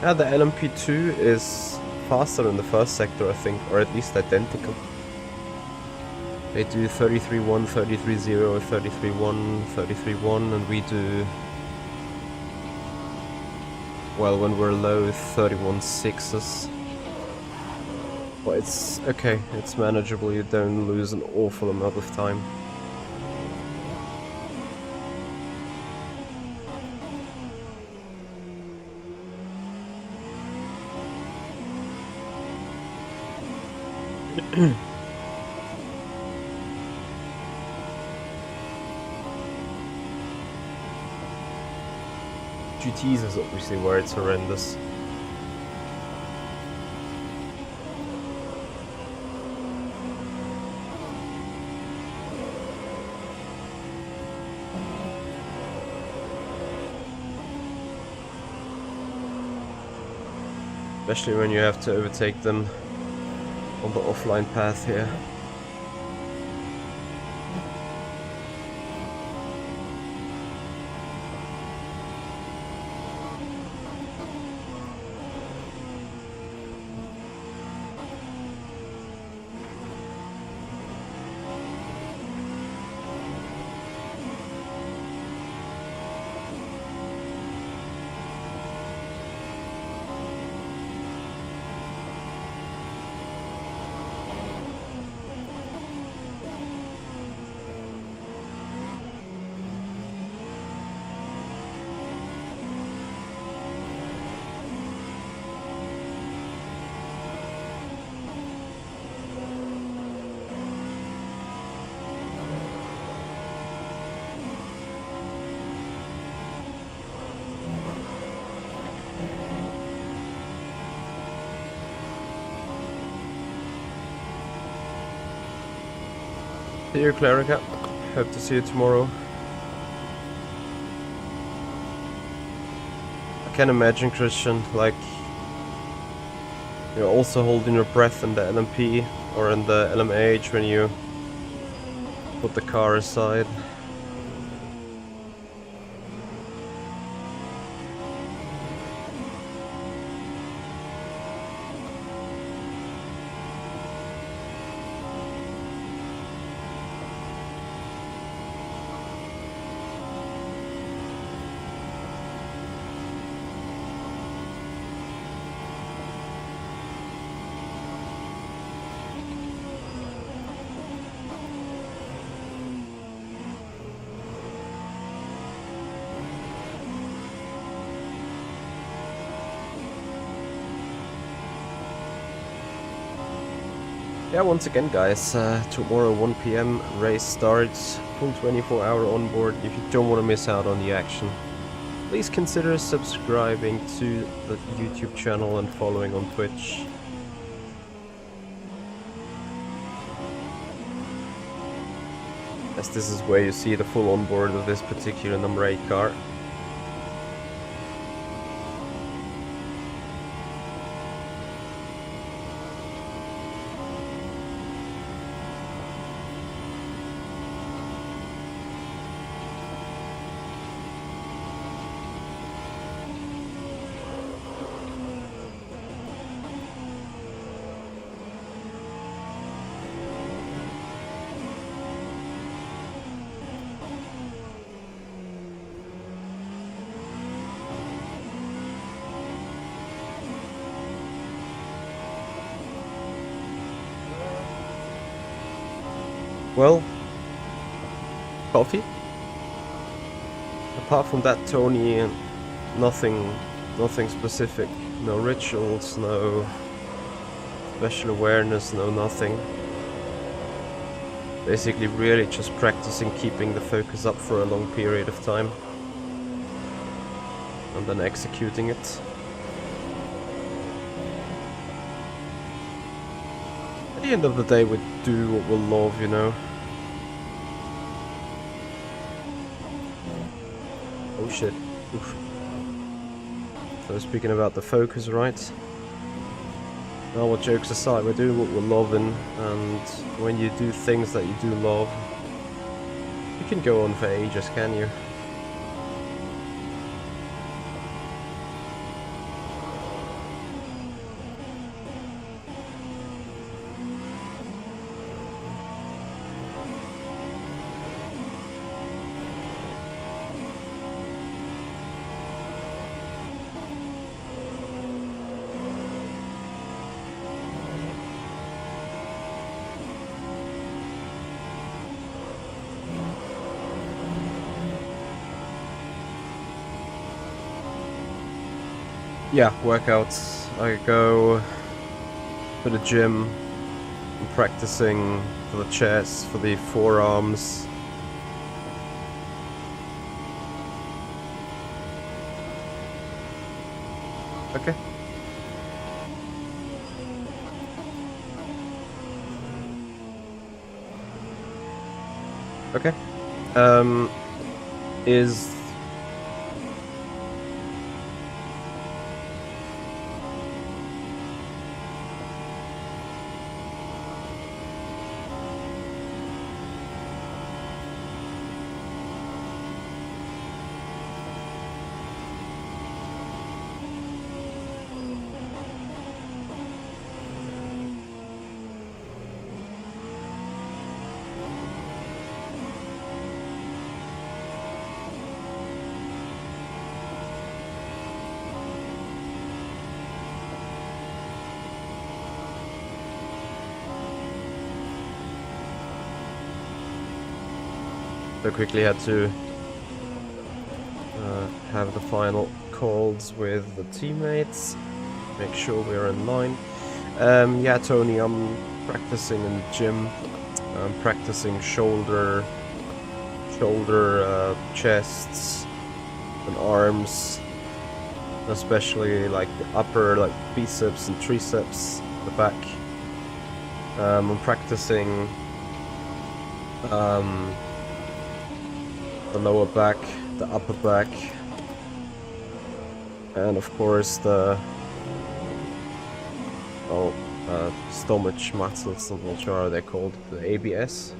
Yeah, the LMP2 is faster than the first sector, I think, or at least identical. They do 33.1, 33.0, 33.1, 33.1, and we do, well, when we're low, 31.6s. But it's okay, it's manageable, you don't lose an awful amount of time. GTs is obviously where it's horrendous. Especially when you have to overtake them on the offline path here. See you, Clarica. Hope to see you tomorrow. I can imagine, Christian, like, you're also holding your breath in the LMP or in the LMH when you put the car aside. Yeah, once again guys, tomorrow 1 PM race starts, full 24-hour onboard. If you don't want to miss out on the action, please consider subscribing to the YouTube channel and following on Twitch. As this is where you see the full onboard of this particular number 8 car. Well, coffee. Apart from that, Tony, nothing specific. No rituals, no special awareness, no nothing. Basically, really just practicing keeping the focus up for a long period of time, and then executing it. At the end of the day, we do what we love, you know. Oh shit. Oof. So speaking about the focus, right? Now, what jokes aside, we're doing what we're loving, and when you do things that you do love, you can go on for ages, can you? Yeah, workouts. I go to the gym. I'm practicing for the chest, for the forearms. Okay. Okay. Is... So quickly had to have the final calls with the teammates, make sure we're in line. Yeah, Tony, I'm practicing in the gym. I'm practicing shoulder, chests, and arms, especially like the upper, like biceps and triceps, the back. I'm practicing the lower back, the upper back, and of course the stomach muscles. I'm not sure how they're called, the ABS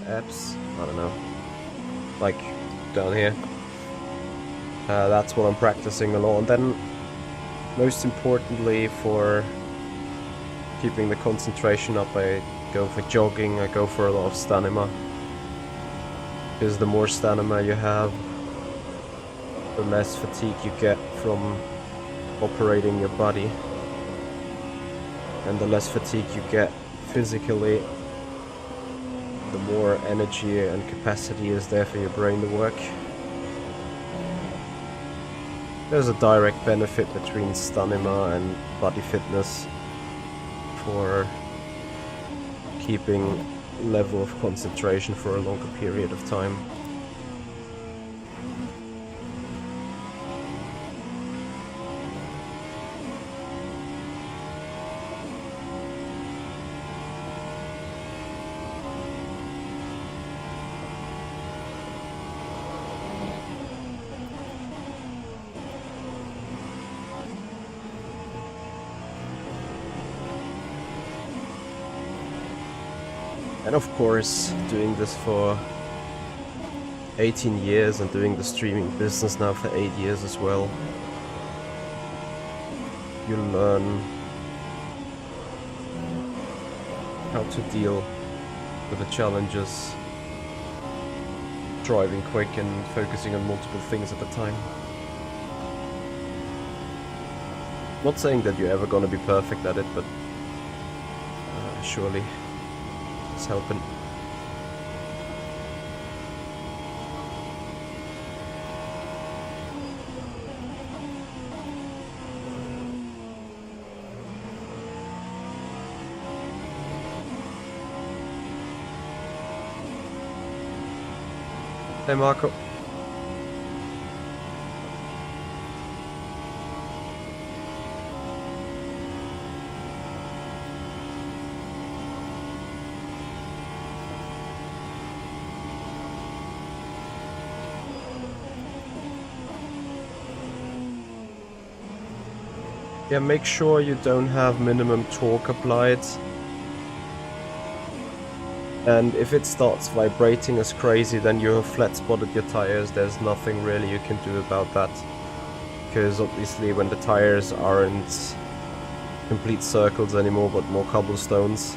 abs, I don't know, like down here. That's what I'm practicing a lot. And then most importantly, for keeping the concentration up, I go for jogging. I go for a lot of stamina, because the more stamina you have, the less fatigue you get from operating your body, and the less fatigue you get physically, the more energy and capacity is there for your brain to work. There's a direct benefit between stamina and body fitness for keeping level of concentration for a longer period of time. And of course, doing this for 18 years and doing the streaming business now for 8 years as well, you learn how to deal with the challenges, driving quick and focusing on multiple things at a time. Not saying that you're ever gonna be perfect at it, but surely it's helping. Hey Marco. Yeah, make sure you don't have minimum torque applied. And if it starts vibrating as crazy, then you have flat spotted your tires. There's nothing really you can do about that. Because obviously when the tires aren't complete circles anymore, but more cobblestones,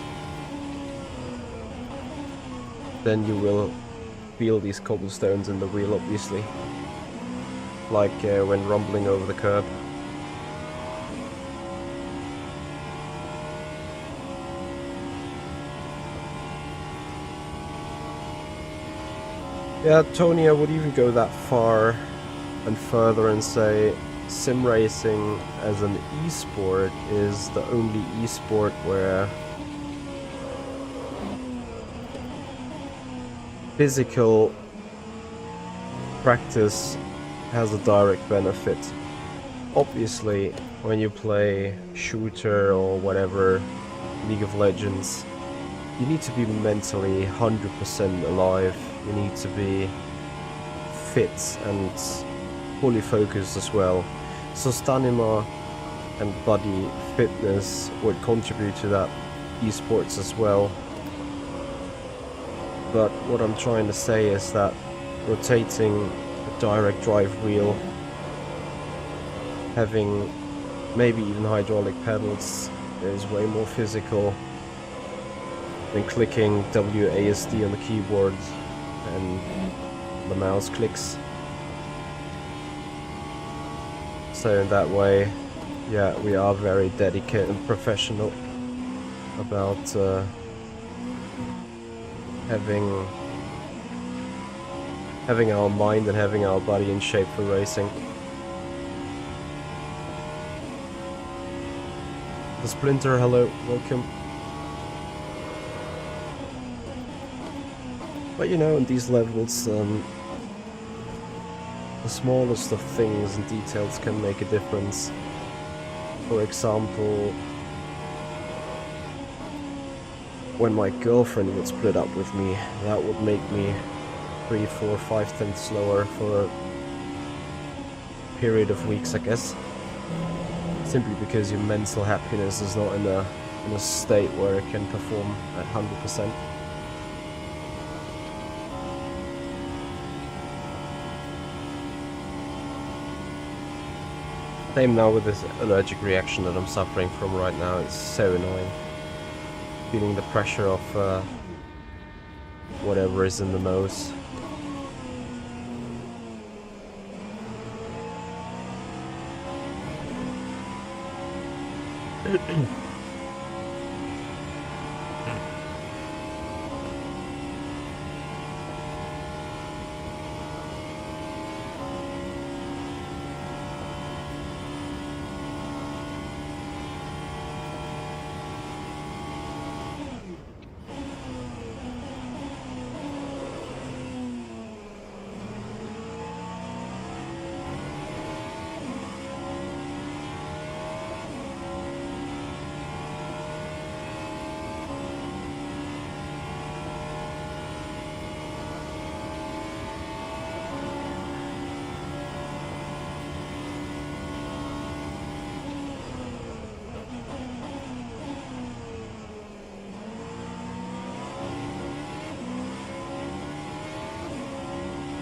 then you will feel these cobblestones in the wheel, obviously. Like when rumbling over the curb. Yeah, Tony, I would even go that far and further and say sim racing as an esport is the only esport where physical practice has a direct benefit. Obviously, when you play shooter or whatever, League of Legends, you need to be mentally 100% alive. You need to be fit and fully focused as well. So stamina and body fitness would contribute to that esports as well. But what I'm trying to say is that rotating a direct drive wheel, having maybe even hydraulic pedals, is way more physical than clicking WASD on the keyboard and the mouse clicks. So in that way, yeah, we are very dedicated and professional about having our mind and having our body in shape for racing. The Splinter, hello, welcome. But you know, in these levels, the smallest of things and details can make a difference. For example, when my girlfriend would split up with me, that would make me 3, 4, 5 tenths slower for a period of weeks, I guess. Simply because your mental happiness is not in a state where it can perform at 100%. Same now with this allergic reaction that I'm suffering from right now. It's so annoying. Feeling the pressure of whatever is in the nose.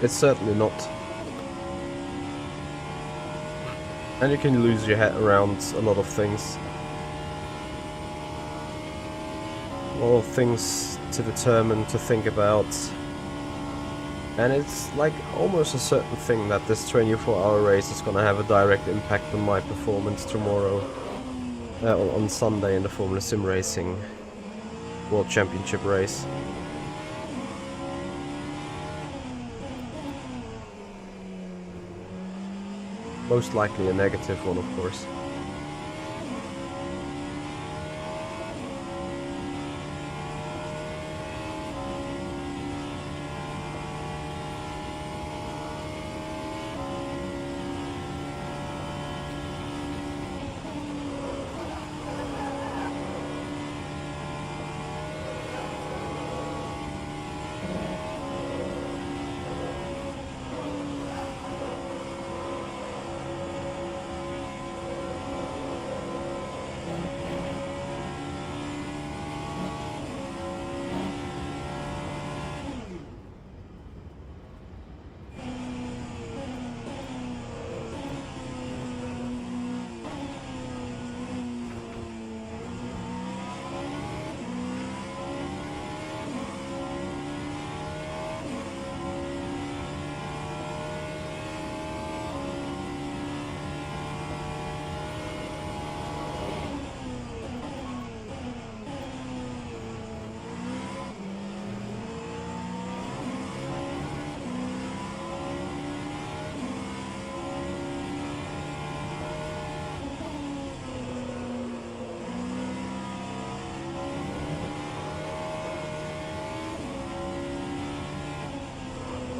It's certainly not. And you can lose your head around a lot of things. A lot of things to determine, to think about. And it's like almost a certain thing that this 24-hour race is going to have a direct impact on my performance tomorrow. On Sunday in the Formula Sim Racing World Championship race. Most likely a negative one, of course.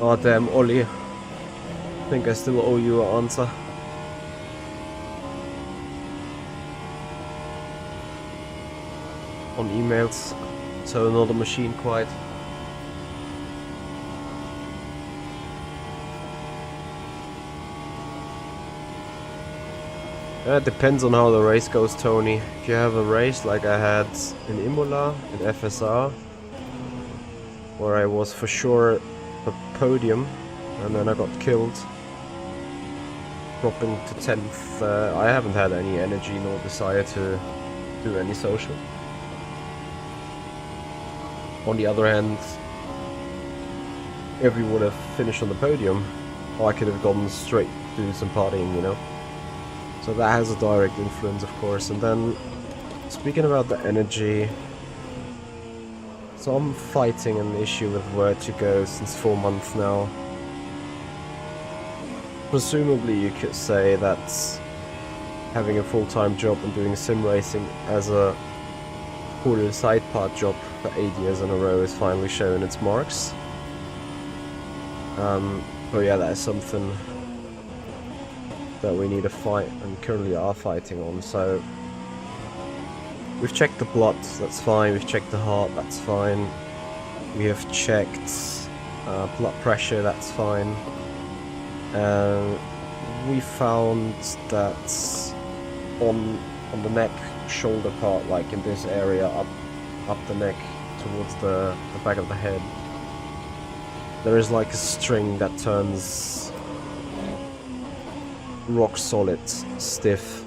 Oh damn, Ollie. I think I still owe you an answer. On emails. So another machine quiet. It depends on how the race goes, Tony. If you have a race like I had in Imola, in FSR, where I was for sure a podium, and then I got killed, dropping to 10th, I haven't had any energy nor desire to do any social. On the other hand, if we would have finished on the podium, I could have gone straight to do some partying, you know? So that has a direct influence, of course. And then, speaking about the energy, so I'm fighting an issue with vertigo since 4 months now. Presumably you could say that having a full-time job and doing sim racing as a full side part job for 8 years in a row is finally showing its marks. But yeah, that is something that we need to fight and currently are fighting on. So we've checked the blood, that's fine. We've checked the heart, that's fine. We have checked blood pressure, that's fine. We found that on the neck, shoulder part, like in this area, up the neck towards the back of the head, there is like a string that turns rock solid, stiff,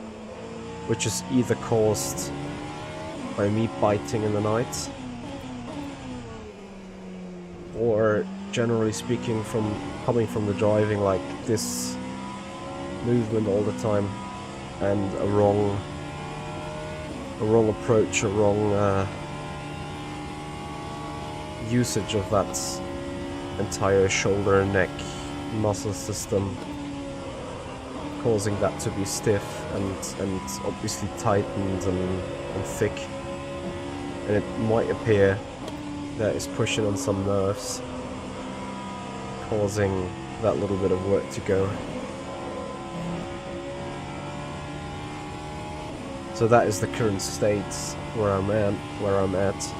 which is either caused by me biting in the night, or generally speaking from coming from the driving, like this movement all the time, and a wrong approach, a wrong usage of that entire shoulder and neck muscle system, causing that to be stiff and obviously tightened and thick, and it might appear that it's pushing on some nerves, causing that little bit of work to go. So that is the current state where I'm at.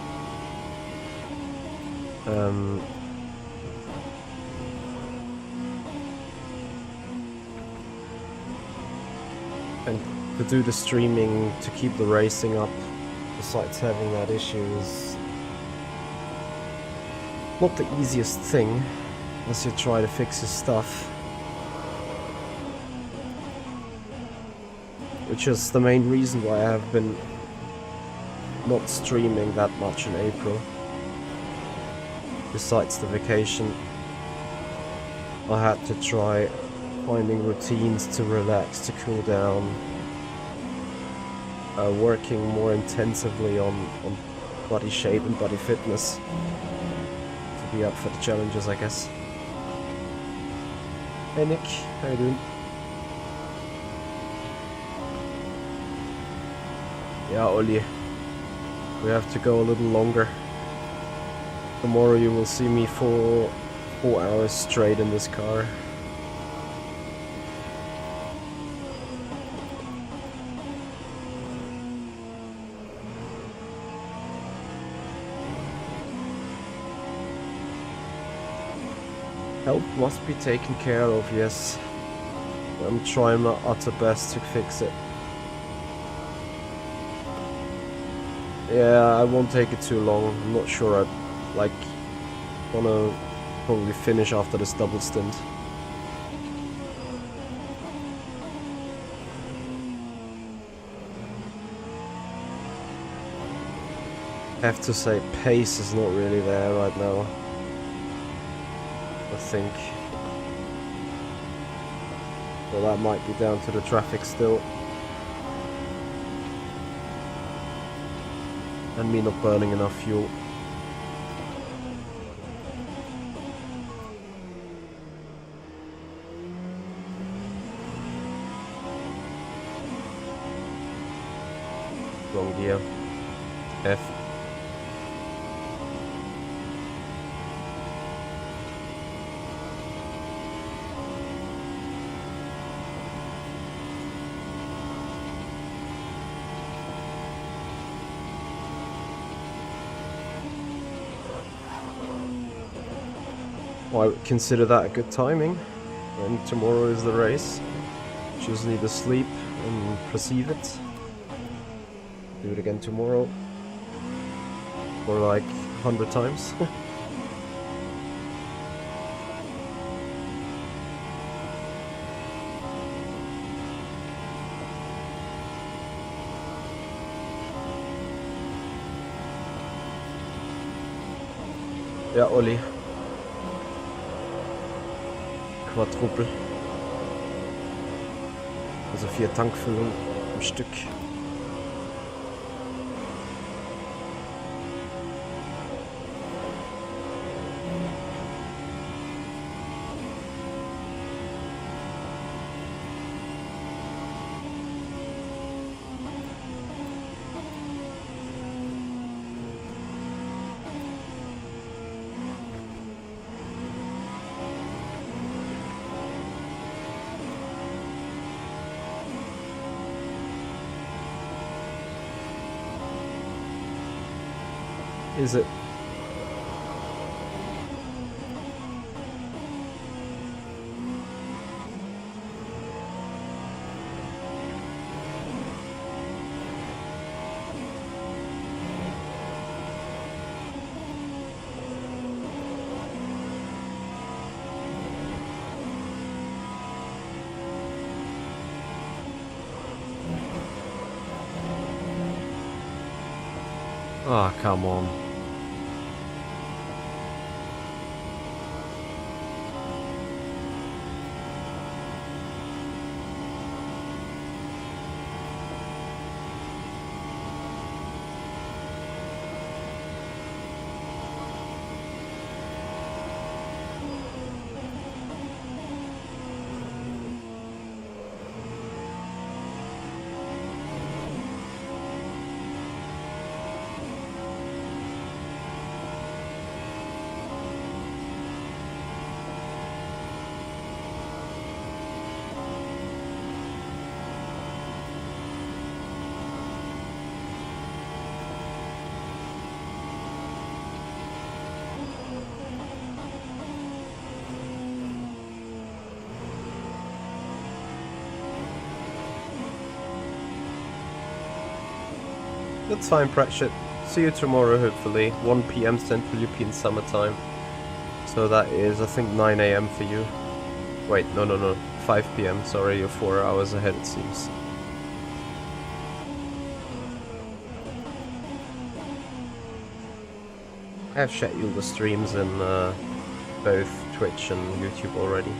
And to do the streaming, to keep the racing up, besides having that issue, is not the easiest thing as you try to fix your stuff. Which is the main reason why I have been not streaming that much in April. Besides the vacation, I had to try finding routines to relax, to cool down, working more intensively on body shape and body fitness to be up for the challenges, I guess. Hey Nick, how you doing? Yeah, Oli, we have to go a little longer. Tomorrow you will see me for 4 hours straight in this car. Help must be taken care of, yes. I'm trying my utter best to fix it. Yeah, I won't take it too long. I'm not sure I'd wanna probably finish after this double stint. I have to say, pace is not really there right now, I think. Well, that might be down to the traffic still. And me not burning enough fuel. Wrong gear. F. I would consider that a good timing. And tomorrow is the race. Just need to sleep and perceive it. Do it again tomorrow. Or like 100 times. Ja, Olli. Quadruple. Also 4 Tankfüllungen am Stück. Is it? Ah, oh, come on. That's fine, Pratchett. See you tomorrow, hopefully. 1 PM Central European Summer Time. So that is, I think, 9 AM for you. Wait, no. 5 PM. Sorry, you're 4 hours ahead, it seems. I have scheduled the streams in both Twitch and YouTube already.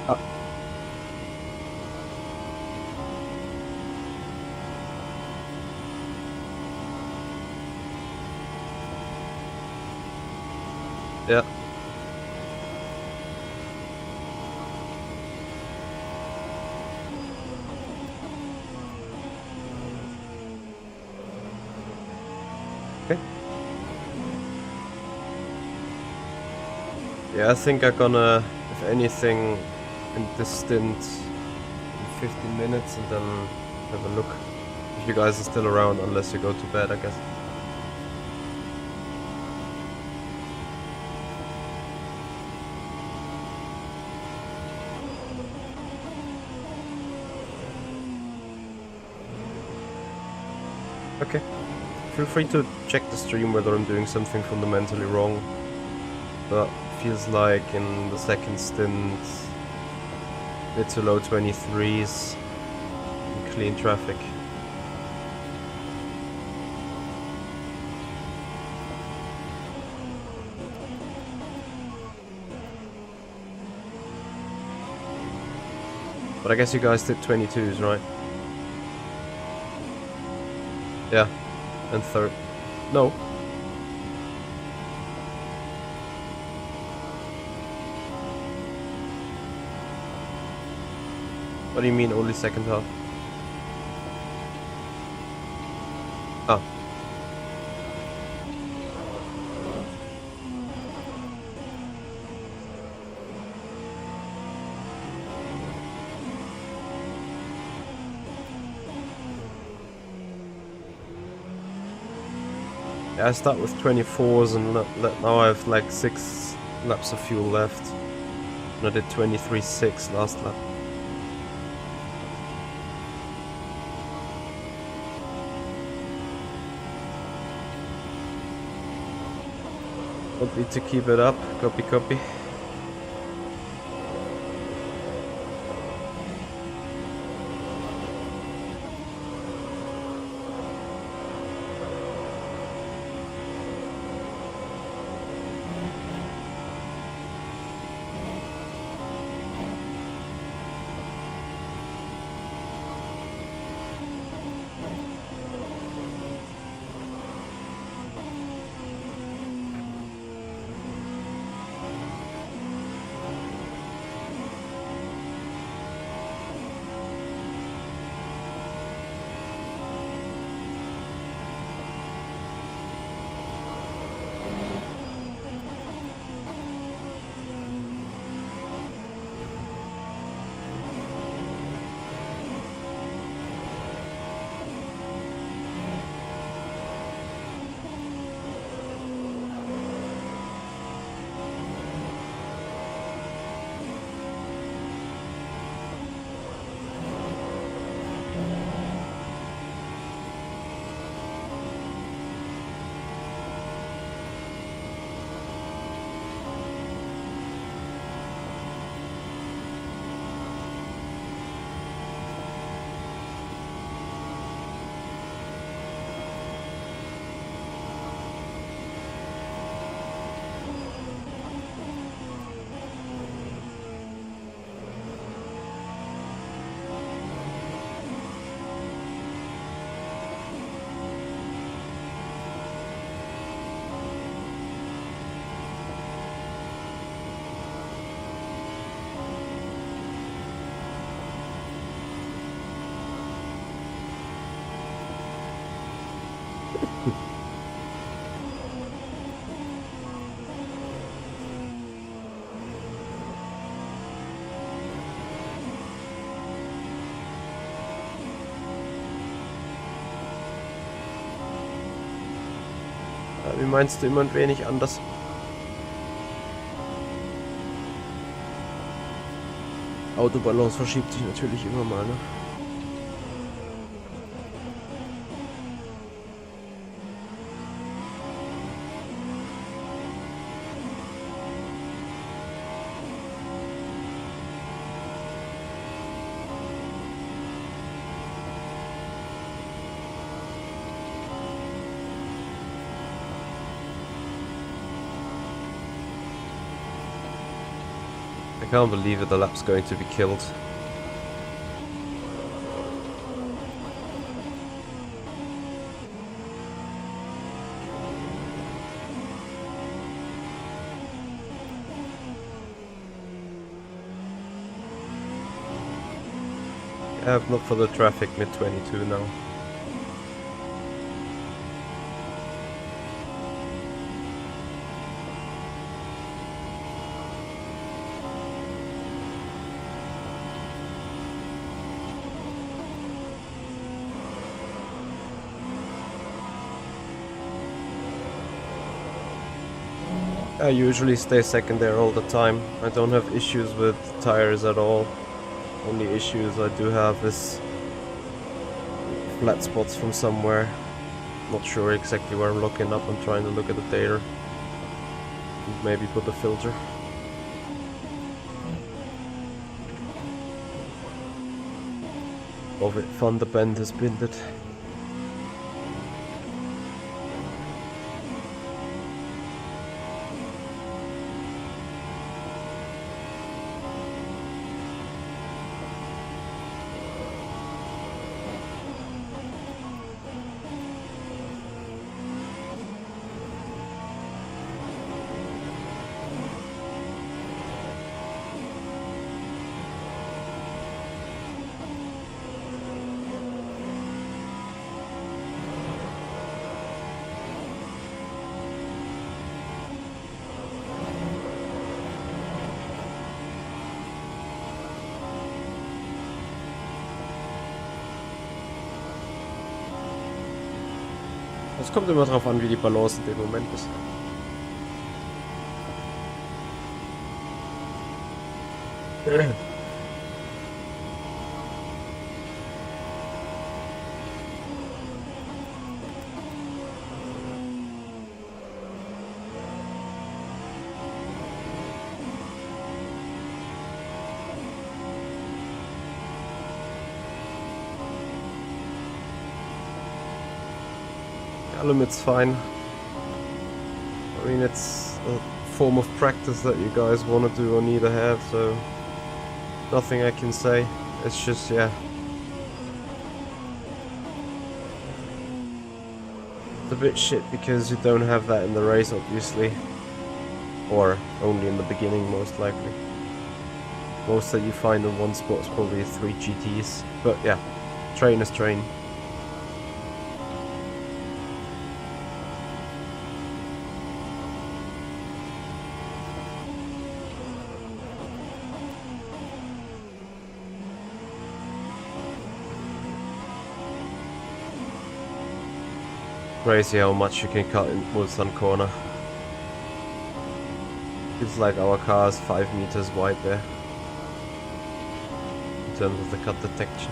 Ah. Yeah. Okay. Yeah, I think I'm gonna, if anything, in this stint, 15 minutes and then have a look. If you guys are still around, unless you go to bed, I guess. Okay. Feel free to check the stream whether I'm doing something fundamentally wrong. But feels like in the second stint, mid to low 23s, and clean traffic. But I guess you guys did 22s, right? Yeah. And third. No. What do you mean only second half? Ah. Yeah, I start with 24s and now I have like 6 laps of fuel left. And I did 23.6 last lap. Don't need to keep it up. Copy, copy. Wie meinst du immer ein wenig anders? Autobalance verschiebt sich natürlich immer mal, ne? can't believe it, the lap's going to be killed. Yeah, not for the traffic, mid 22 now. I usually stay second there all the time. I don't have issues with tires at all. Only issues I do have is flat spots from somewhere. Not sure exactly where I'm looking up. I'm trying to look at the data. Maybe put a filter. Of it, Van der Bend has binned it. Es kommt immer drauf an, wie die Balance in dem Moment ist. Limit's fine. I mean, it's a form of practice that you guys want to do or need to have, so nothing I can say. It's just, yeah. It's a bit shit because you don't have that in the race, obviously. Or only in the beginning, most likely. Most that you find in one spot is probably 3 GTs. But yeah, train is train. Crazy how much you can cut in Mulsanne corner. It's like our car is 5 meters wide there in terms of the cut detection.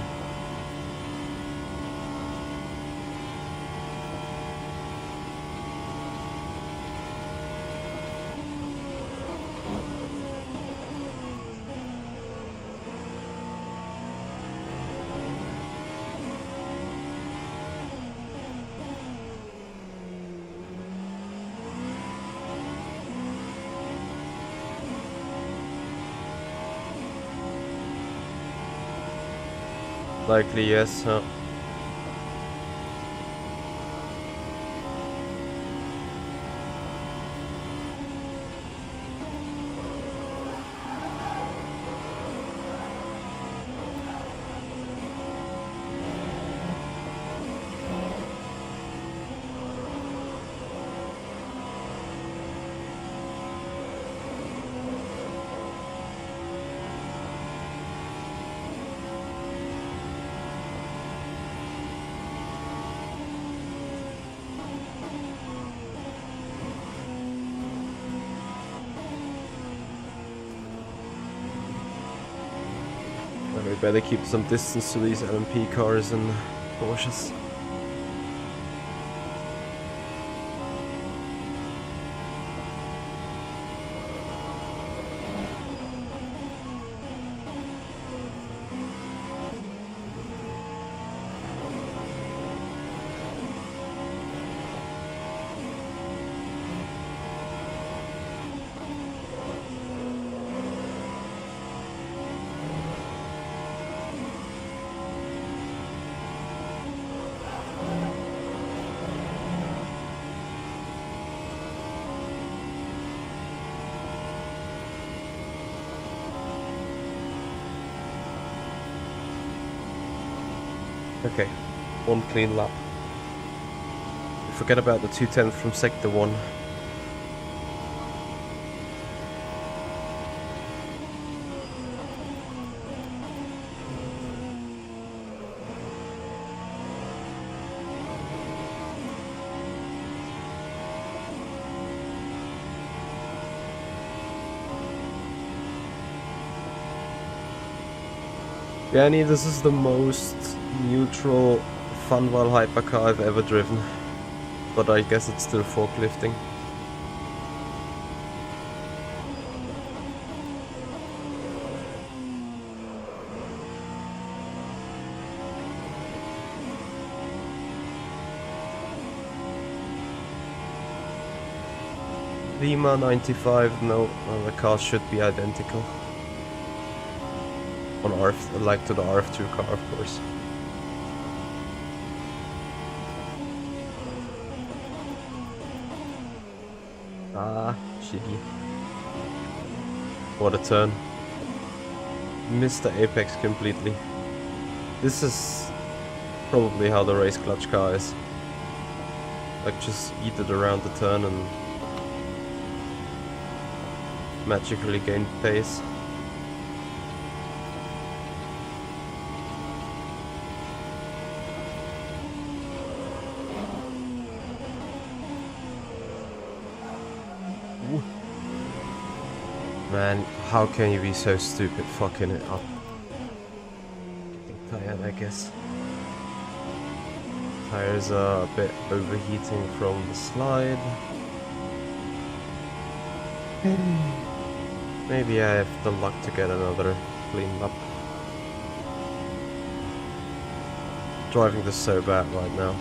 Likely yes, huh? We better keep some distance to these LMP cars and Porsches. Okay, one clean lap. Forget about the 2/10 from sector 1. Danny, this is the most neutral Vanwall Hypercar I've ever driven, but I guess it's still forklifting. Lima 95, no, the cars should be identical. On RF, like to the RF2 car, of course. Ah, shitty. What a turn. Missed the apex completely. This is probably how the race clutch car is. Like, just eat it around the turn and magically gain pace. Ooh. Man, how can you be so stupid fucking it up? Getting tired, I guess. Tires are a bit overheating from the slide. Maybe I have the luck to get another clean lap. Driving this so bad right now.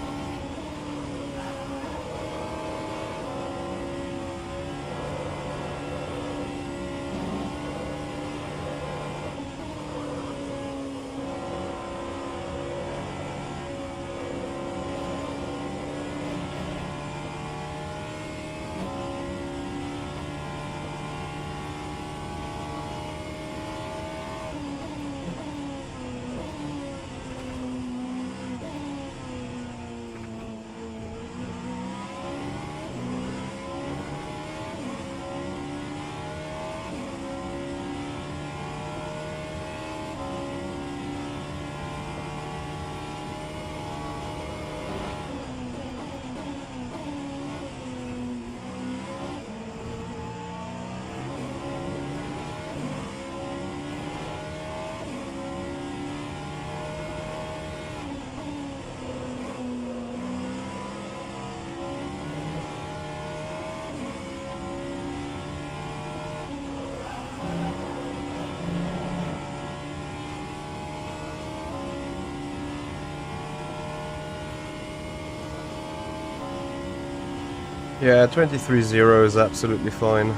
Yeah, 23.0 is absolutely fine.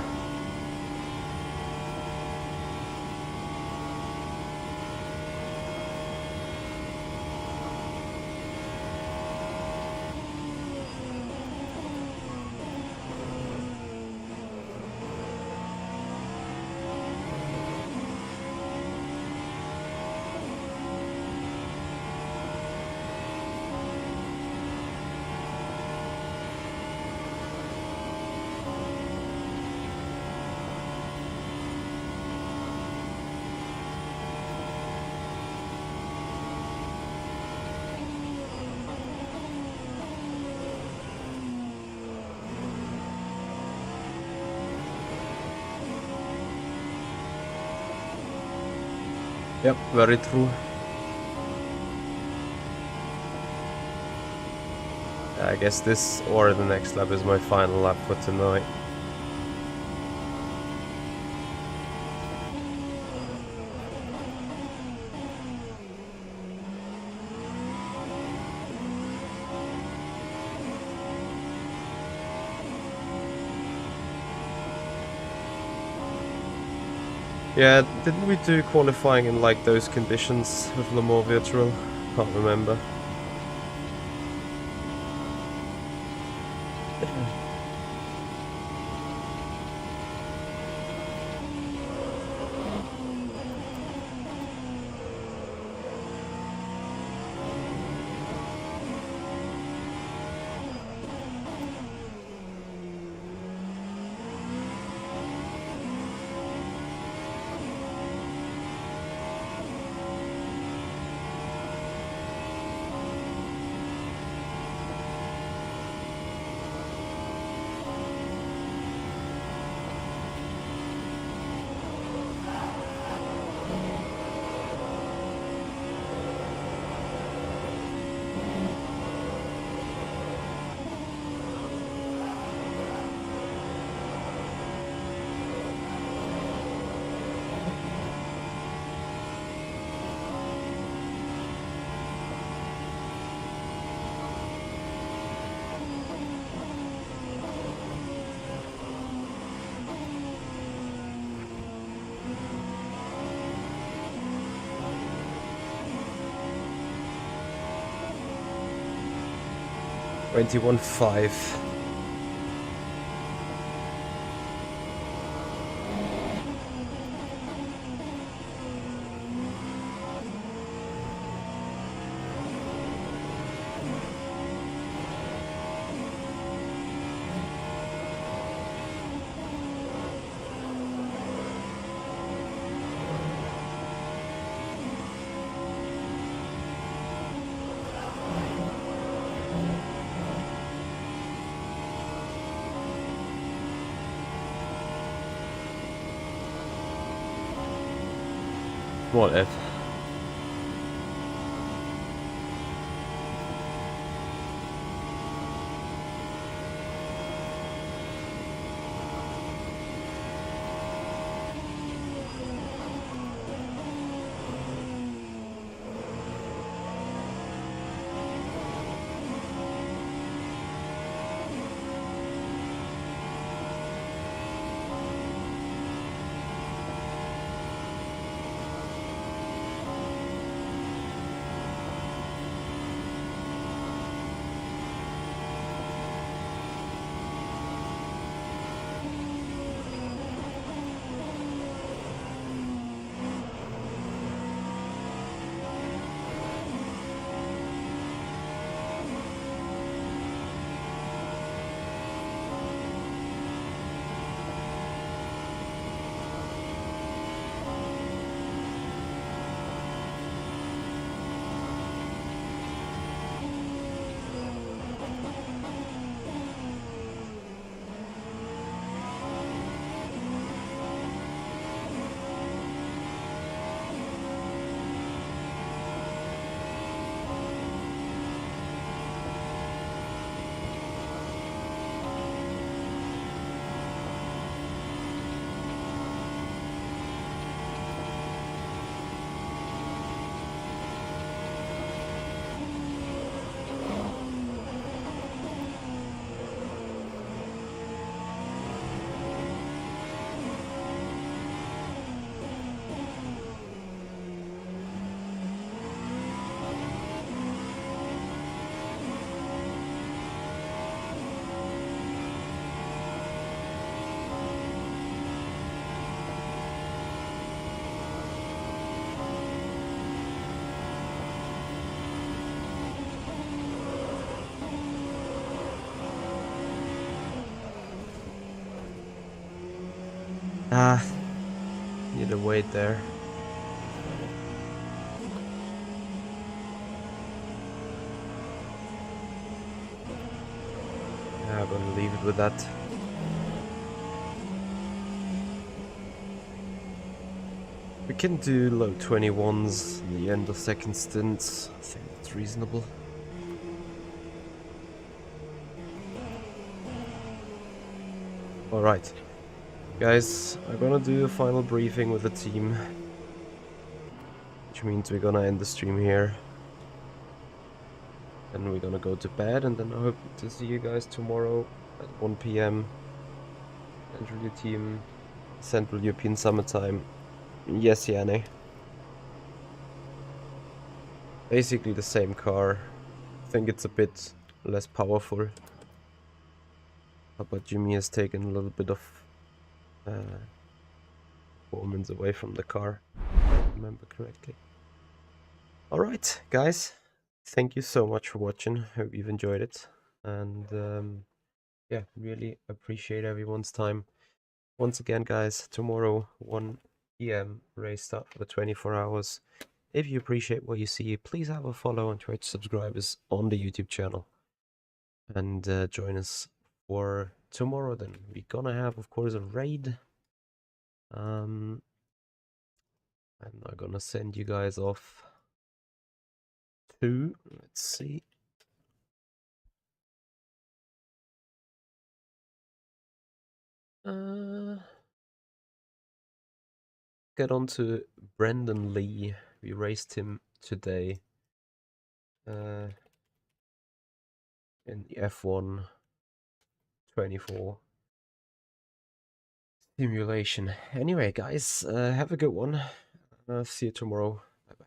Yep, very true. I guess this or the next lap is my final lap for tonight. Yeah, didn't we do qualifying in like those conditions with Le Mans Virtual? Can't remember. 21.5. What if? Need to wait there. Yeah, I'm gonna leave it with that. We can do low 21s at the end of second stints. I think that's reasonable. Alright. Guys, I'm gonna do a final briefing with the team. Which means we're gonna end the stream here. And we're gonna go to bed, and then I hope to see you guys tomorrow at 1 PM. Central European Summertime. Yes, Yanni. Basically the same car. I think it's a bit less powerful. But Jimmy has taken a little bit of performance away from the car, if I remember correctly. Alright, guys. Thank you so much for watching. Hope you've enjoyed it. And yeah, really appreciate everyone's time. Once again, guys, tomorrow 1 PM race start for the 24 hours. If you appreciate what you see, please have a follow and try to subscribe us on the YouTube channel. And join us for tomorrow then. We're gonna have, of course, a raid. I'm not gonna send you guys off to, let's see. Get on to Brendan Lee. We raced him today in the F1 24 simulation. Anyway, guys, have a good one. See you tomorrow. Bye-bye.